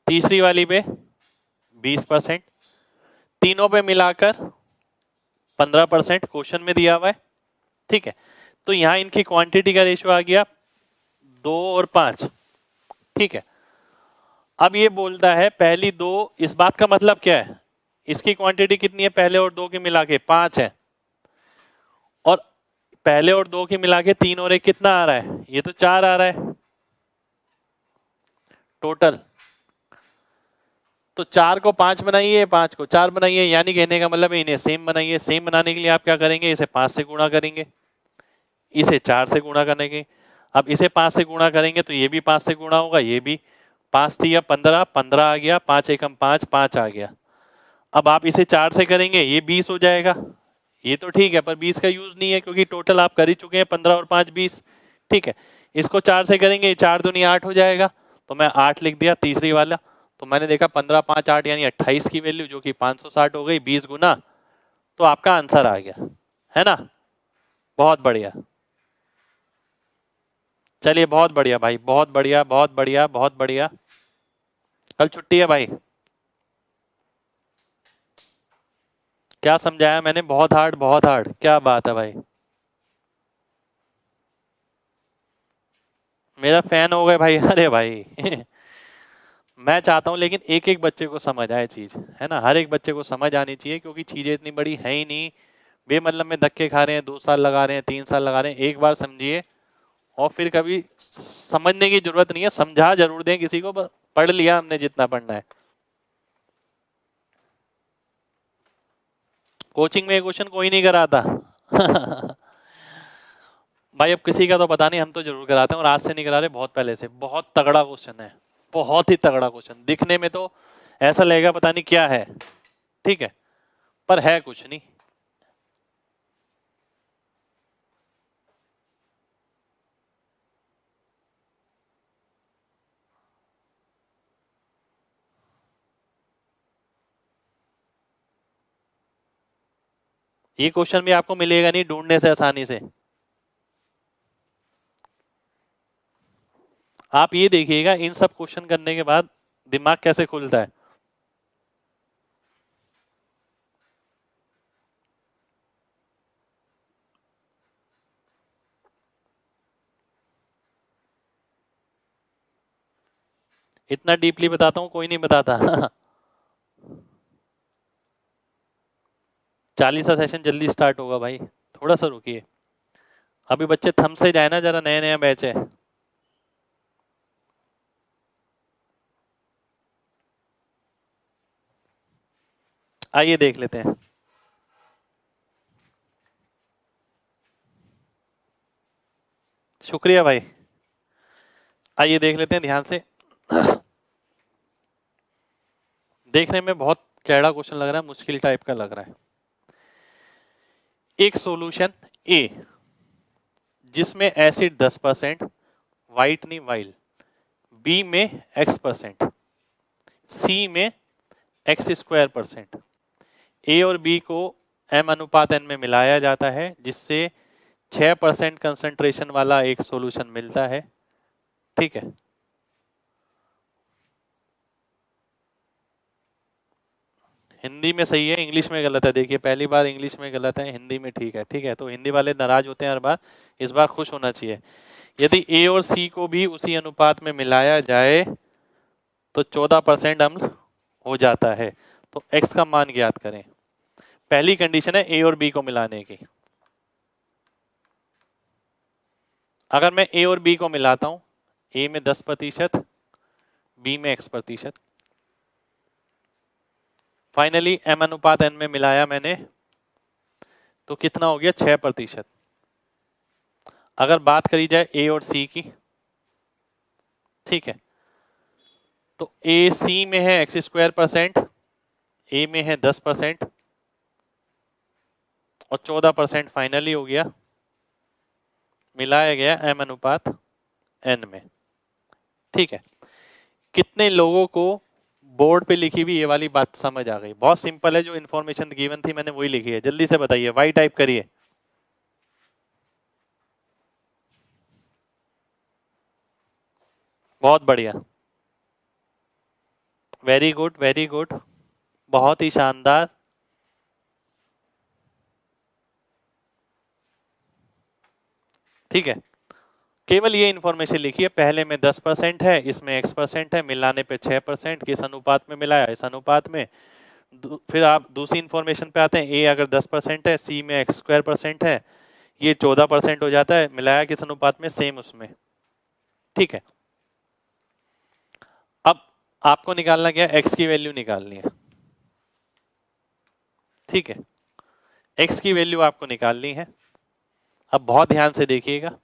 तीसरी वाली पे 20%, तीनों पे मिलाकर 15% क्वेश्चन में दिया हुआ है, ठीक है। तो यहां इनकी क्वांटिटी का रेशियो आ गया 2 और 5, ठीक है। अब ये बोलता है पहली दो, इस बात का मतलब क्या है? इसकी क्वांटिटी कितनी है? पहले और दो की मिला के 5 है, और पहले और दो की मिला के 3 और 1 कितना आ रहा है? ये तो 4 आ रहा है टोटल। तो 4 को 5 बनाइए, 5 को 4 बनाइए, यानी कहने का मतलब है इन्हें सेम बनाइए। सेम बनाने के लिए आप क्या करेंगे? इसे 5 से गुणा करेंगे, इसे 4 से गुणा करेंगे। अब इसे 5 से गुणा करेंगे तो ये भी 5 से गुणा होगा, ये भी। 5 दिया 15, 15 आ गया, 5 एकम 5, 5 आ गया। अब आप इसे 4 से करेंगे, ये 20 हो जाएगा। ये तो ठीक है, पर 20 का यूज नहीं है क्योंकि टोटल आप कर ही चुके हैं 15 और 5 20। ठीक है, इसको 4 से करेंगे, 4 दूनी 8 हो जाएगा, तो मैं 8 लिख दिया तीसरी वाला। तो मैंने देखा 15 5 8 यानी 28 की वैल्यू, जो कि 560 हो गई 20 गुना, तो आपका आंसर आ गया, है ना। बहुत बढ़िया, चलिए बहुत बढ़िया भाई, बहुत बढ़िया बहुत बढ़िया बहुत बढ़िया। कल छुट्टी है भाई। क्या समझाया मैंने? बहुत हार्ड, बहुत हार्ड, क्या बात है भाई। मेरा फैन हो गए भाई, अरे भाई मैं चाहता हूं लेकिन एक एक बच्चे को समझ आए चीज, है ना, हर एक बच्चे को समझ आनी चाहिए, क्योंकि चीजें इतनी बड़ी है ही नहीं। बेमतलब में धक्के खा रहे हैं, 2 साल लगा रहे हैं, 3 साल लगा रहे हैं, एक बार समझिए और फिर कभी समझने की जरूरत नहीं है, समझा जरूर दें किसी को, पढ़ लिया हमने जितना पढ़ना है। कोचिंग में ये क्वेश्चन कोई नहीं कराता भाई अब किसी का तो पता नहीं, हम तो जरूर कराते हैं, और आज से नहीं करा रहे, बहुत पहले से। बहुत तगड़ा क्वेश्चन है, बहुत ही तगड़ा क्वेश्चन, दिखने में तो ऐसा लगेगा पता नहीं क्या है, ठीक है, पर है कुछ नहीं। ये क्वेश्चन भी आपको मिलेगा नहीं ढूंढने से आसानी से। आप ये देखिएगा इन सब क्वेश्चन करने के बाद दिमाग कैसे खुलता है। इतना डीपली बताता हूँ, कोई नहीं बताता 40वां सेशन जल्दी स्टार्ट होगा भाई, थोड़ा सा रुकिए। अभी बच्चे थम से जाए ना जरा, नया नया बैच है। आइए देख लेते हैं। शुक्रिया भाई। आइए देख लेते हैं ध्यान से देखने में बहुत कैड़ा क्वेश्चन लग रहा है, मुश्किल टाइप का लग रहा है। एक सॉल्यूशन ए जिसमें एसिड 10%, व्हाइटनिंग वाइल, बी में x%, सी में x²%, ए और बी को m/n में मिलाया जाता है, जिससे 6% कंसंट्रेशन वाला एक सॉल्यूशन मिलता है। ठीक है, हिंदी में सही है, इंग्लिश में गलत है। देखिए पहली बार इंग्लिश में गलत है, हिंदी में ठीक है। ठीक है, तो हिंदी वाले नाराज होते हैं हर बार, इस बार खुश होना चाहिए। यदि ए और सी को भी उसी अनुपात में मिलाया जाए तो 14% अम्ल हो जाता है। तो एक्स का मान ज्ञात करें। पहली कंडीशन है ए और बी को मिलाने की। अगर मैं ए और बी को मिलाता हूं, ए में 10%, बी में x%, फाइनली m/n में मिलाया मैंने, तो कितना हो गया? 6%। अगर बात करी जाए ए और सी की, ठीक है, तो ए सी में है x²%, ए में है 10%, और 14% फाइनली हो गया, मिलाया गया m/n में। ठीक है, कितने लोगों को बोर्ड पे लिखी हुई ये वाली बात समझ आ गई? बहुत सिंपल है, जो इन्फॉर्मेशन गिवन थी मैंने वही लिखी है। जल्दी से बताइए, वाई टाइप करिए। बहुत बढ़िया, वेरी गुड वेरी गुड, बहुत ही शानदार। ठीक है, केवल ये इन्फॉर्मेशन लिखिए, पहले में 10% है, इसमें x% है, मिलाने पे 6%, किस अनुपात में मिलाया? इस अनुपात में। फिर आप दूसरी इन्फॉर्मेशन पे आते हैं, ए अगर 10% है, सी में x²% है, ये 14% हो जाता है, मिलाया किस अनुपात में? सेम उसमें। ठीक है, अब आपको निकालना क्या? x की वैल्यू निकालनी है। ठीक है, x की वैल्यू आपको निकालनी है। अब बहुत ध्यान से देखिएगा,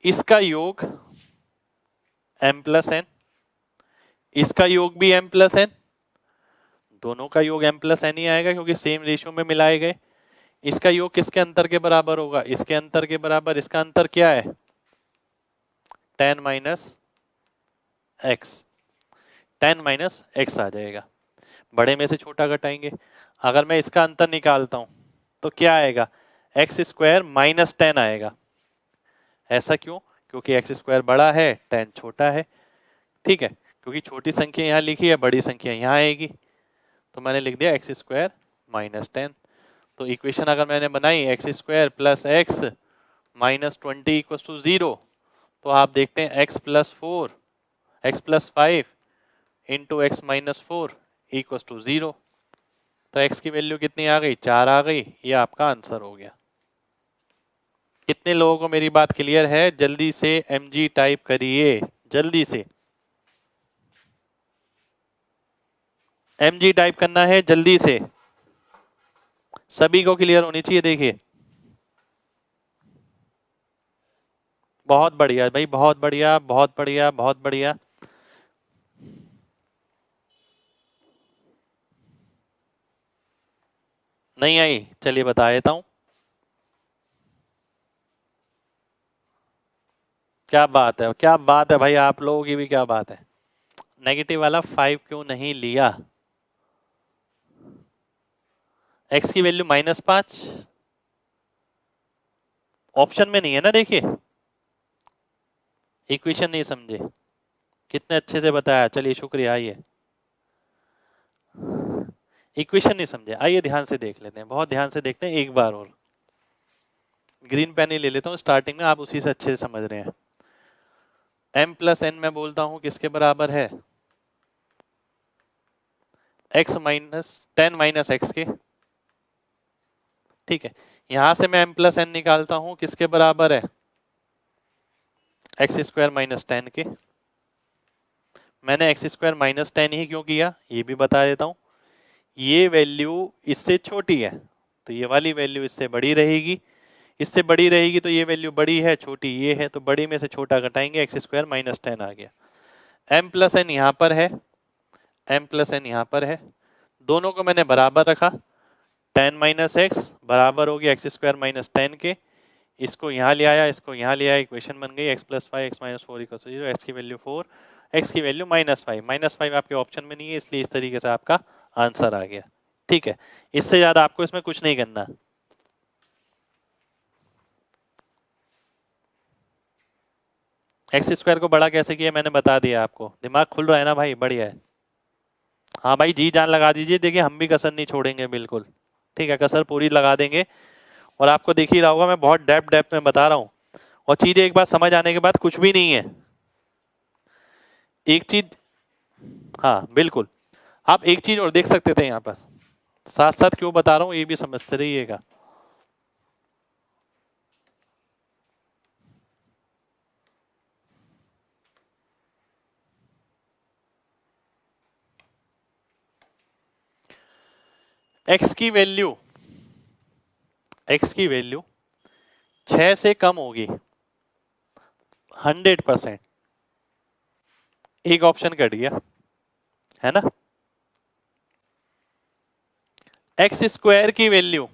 इसका योग m+n, इसका योग भी m+n, दोनों का योग m प्लस एन ही आएगा क्योंकि सेम रेशियो में मिलाए गए। इसका योग किसके अंतर के बराबर होगा? इसके अंतर के बराबर। इसका अंतर क्या है? tan minus x. tan minus x आ जाएगा। बड़े में से छोटा घटाएंगे। अगर मैं इसका अंतर निकालता हूं तो क्या आएगा? एक्स स्क्वायर माइनस टेन आएगा। ऐसा क्यों? क्योंकि एक्स स्क्वायर बड़ा है, टेन छोटा है। ठीक है, क्योंकि छोटी संख्या यहाँ लिखी है, बड़ी संख्या यहाँ आएगी, तो मैंने लिख दिया एक्स स्क्वायर माइनस टेन। तो इक्वेशन अगर मैंने बनाई x square plus x minus 20 equal to 0, तो आप देखते हैं x plus 4 x plus 5 into x minus 4 equal to 0। तो एक्स की वैल्यू कितनी आ गई? 4 आ गई। ये आपका आंसर हो गया। कितने लोगों को मेरी बात क्लियर है? जल्दी से mg टाइप करिए, जल्दी से mg टाइप करना है, जल्दी से। सभी को क्लियर होनी चाहिए। देखिए, बहुत बढ़िया भाई, बहुत बढ़िया, बहुत बढ़िया, बहुत बढ़िया। नहीं आई? चलिए बता देता हूं। क्या बात है, क्या बात है भाई, आप लोगों की भी क्या बात है। नेगेटिव वाला 5 क्यों नहीं लिया? x की वैल्यू -5 ऑप्शन में नहीं है ना। देखिए, इक्वेशन नहीं समझे, कितने अच्छे से बताया। चलिए शुक्रिया। आइए, इक्वेशन नहीं समझे, आइए ध्यान से देख लेते हैं, बहुत ध्यान से देखते हैं एक बार और। ग्रीन पेन ही ले लेता हूँ स्टार्टिंग में, आप उसी से अच्छे से समझ रहे हैं। m प्लस एन मैं बोलता हूं किसके बराबर है? x माइनस 10 माइनस एक्स के। ठीक है, यहां से मैं m प्लस एन निकालता हूं किसके बराबर है? एक्स स्क्वायर माइनस 10 के। मैंने एक्स स्क्वायर माइनस 10 ही क्यों किया ये भी बता देता हूं। ये वैल्यू इससे छोटी है तो ये वाली वैल्यू इससे बड़ी रहेगी, इससे बड़ी रहेगी तो ये वैल्यू बड़ी है, छोटी ये है, तो बड़ी में से छोटा घटाएंगे, एक्स स्क्वायर माइनस 10 आ गया। m प्लस एन यहाँ पर है, m प्लस एन यहाँ पर है, दोनों को मैंने बराबर रखा। 10 माइनस एक्स बराबर हो गया एक्स स्क्वायर माइनस 10 के। इसको यहाँ ले आया, इसको यहाँ ले आया, इक्वेशन बन गई x plus 5 x minus 4 equal to 0। X की वैल्यू 4, एक्स की वैल्यू -5। -5 आपके ऑप्शन में नहीं है, इसलिए इस तरीके से आपका आंसर आ गया। ठीक है, इससे ज्यादा आपको इसमें कुछ नहीं करना। एक्स स्क्वायर को बड़ा कैसे किया मैंने बता दिया आपको। दिमाग खुल रहा है ना भाई? बढ़िया है। हाँ भाई, जी जान लगा दीजिए। देखिए, हम भी कसर नहीं छोड़ेंगे, बिल्कुल। ठीक है, कसर पूरी लगा देंगे। और आपको दिख ही रहा होगा मैं बहुत डेप्थ में बता रहा हूँ, और चीजें एक बार समझ आने के बाद कुछ भी नहीं है। एक चीज, हाँ बिल्कुल, आप एक चीज और देख सकते थे यहाँ पर, साथ साथ क्यों बता रहा हूँ ये भी समझते रहिएगा। एक्स की वैल्यू 6 से कम होगी 100%। एक ऑप्शन कट गया है ना। एक्स स्क्वायर की वैल्यू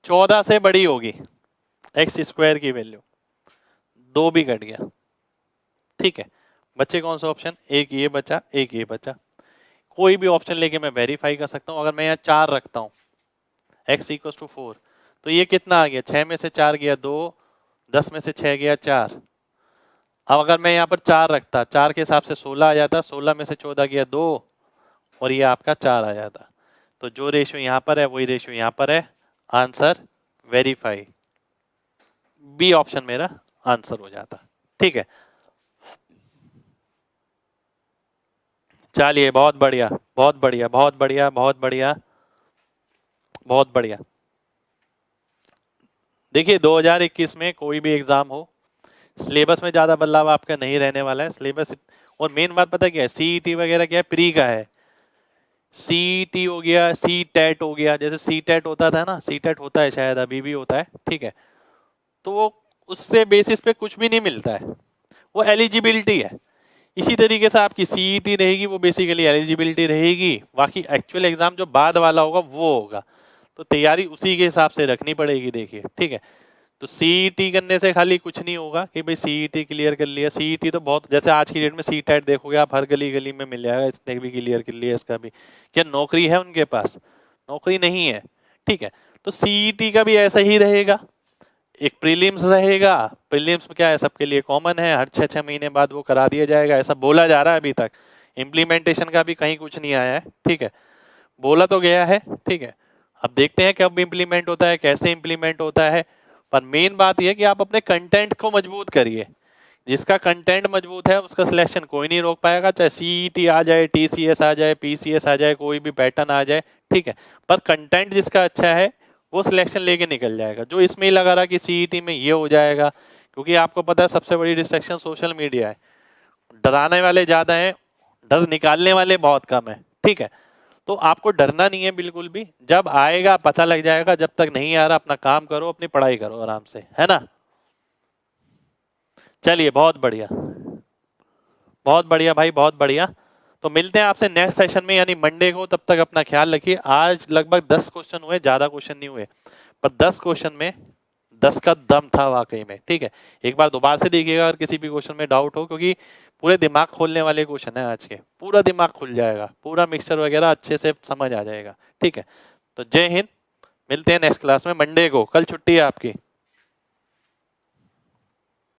14 से बड़ी होगी, एक्स स्क्वायर की वैल्यू 2 भी कट गया। ठीक है, बच्चे कौन सा ऑप्शन? एक ये बचा, एक ये बचा। कोई भी ऑप्शन लेके मैं वेरीफाई कर सकता हूं। अगर मैं यहाँ 4 रखता हूं, x इक्वल टू 4, तो ये कितना आ गया? 6 में से 4 गया 2, 10 में से 6 गया 4। अब अगर मैं यहाँ पर 4 रखता, 4 के हिसाब से 16 आ जाता, 16 में से 14 गया 2, और ये आपका 4 आ जाता। तो जो रेशियो यहाँ पर है वही रेशियो यहाँ पर है। आंसर वेरीफाई, बी ऑप्शन मेरा आंसर हो जाता। ठीक है, चलिए बहुत बढ़िया, बहुत बढ़िया, बहुत बढ़िया, बहुत बढ़िया, बहुत बढ़िया। देखिए, 2021 में कोई भी एग्जाम हो, सिलेबस में ज्यादा बदलाव आपका नहीं रहने वाला है। सिलेबस, और मेन बात पता क्या है, सीईटी वगैरह क्या है, प्री का है। सीईटी हो गया, सी टेट हो गया, जैसे सी टेट होता था ना, सी टेट होता है शायद अभी भी होता है। ठीक है, तो वो उससे बेसिस पे कुछ भी नहीं मिलता है, वो एलिजिबिलिटी है। इसी तरीके से आपकी सीईटी रहेगी, वो बेसिकली एलिजिबिलिटी रहेगी, बाकी एक्चुअल एग्जाम जो बाद वाला होगा वो होगा, तो तैयारी उसी के हिसाब से रखनी पड़ेगी। देखिए ठीक है, तो सीईटी करने से खाली कुछ नहीं होगा कि भाई सीईटी क्लियर कर लिया। सीईटी तो बहुत, जैसे आज की डेट में सीटेट देखोगे आप, हर गली गली में मिल जाएगा, इसने भी क्लियर कर लिया, इसका भी। क्या नौकरी है उनके पास? नौकरी नहीं है। ठीक है, तो सीईटी का भी ऐसा ही रहेगा, एक प्रीलिम्स रहेगा। प्रीलिम्स में क्या है, सबके लिए कॉमन है, हर 6-6 महीने बाद वो करा दिया जाएगा, ऐसा बोला जा रहा है। अभी तक इम्प्लीमेंटेशन का भी कहीं कुछ नहीं आया है। ठीक है, बोला तो गया है। ठीक है, अब देखते हैं कब इम्प्लीमेंट होता है, कैसे इम्प्लीमेंट होता है। पर मेन बात यह है कि आप अपने कंटेंट को मजबूत करिए। जिसका कंटेंट मजबूत है उसका सिलेक्शन कोई नहीं रोक पाएगा, चाहे सीईटी आ जाए, टीसीएस आ जाए, पीसीएस आ जाए, कोई भी पैटर्न आ जाए। ठीक है, पर कंटेंट जिसका अच्छा है वो सिलेक्शन लेके निकल जाएगा। जो इसमें ही लगा रहा कि सीईटी में ये हो जाएगा, क्योंकि आपको पता है सबसे बड़ी डिस्ट्रैक्शन सोशल मीडिया है। डराने वाले ज्यादा हैं, डर निकालने वाले बहुत कम है। ठीक है, तो आपको डरना नहीं है बिल्कुल भी, जब आएगा पता लग जाएगा। जब तक नहीं आ रहा अपना काम करो, अपनी पढ़ाई करो आराम से, है ना। चलिए, बहुत बढ़िया, बहुत बढ़िया भाई, बहुत बढ़िया। तो मिलते हैं आपसे नेक्स्ट सेशन में, यानी मंडे को। तब तक अपना ख्याल रखिए। आज लगभग 10 क्वेश्चन हुए, ज्यादा क्वेश्चन नहीं हुए, पर 10 क्वेश्चन में 10 का दम था वाकई में। ठीक है, एक बार दोबारा से देखिएगा अगर किसी भी क्वेश्चन में डाउट हो, क्योंकि पूरे दिमाग खोलने वाले क्वेश्चन है आज के। पूरा दिमाग खुल जाएगा, पूरा मिक्सचर वगैरह अच्छे से समझ आ जाएगा। ठीक है, तो जय हिंद। मिलते हैं नेक्स्ट क्लास में मंडे को। कल छुट्टी है आपकी।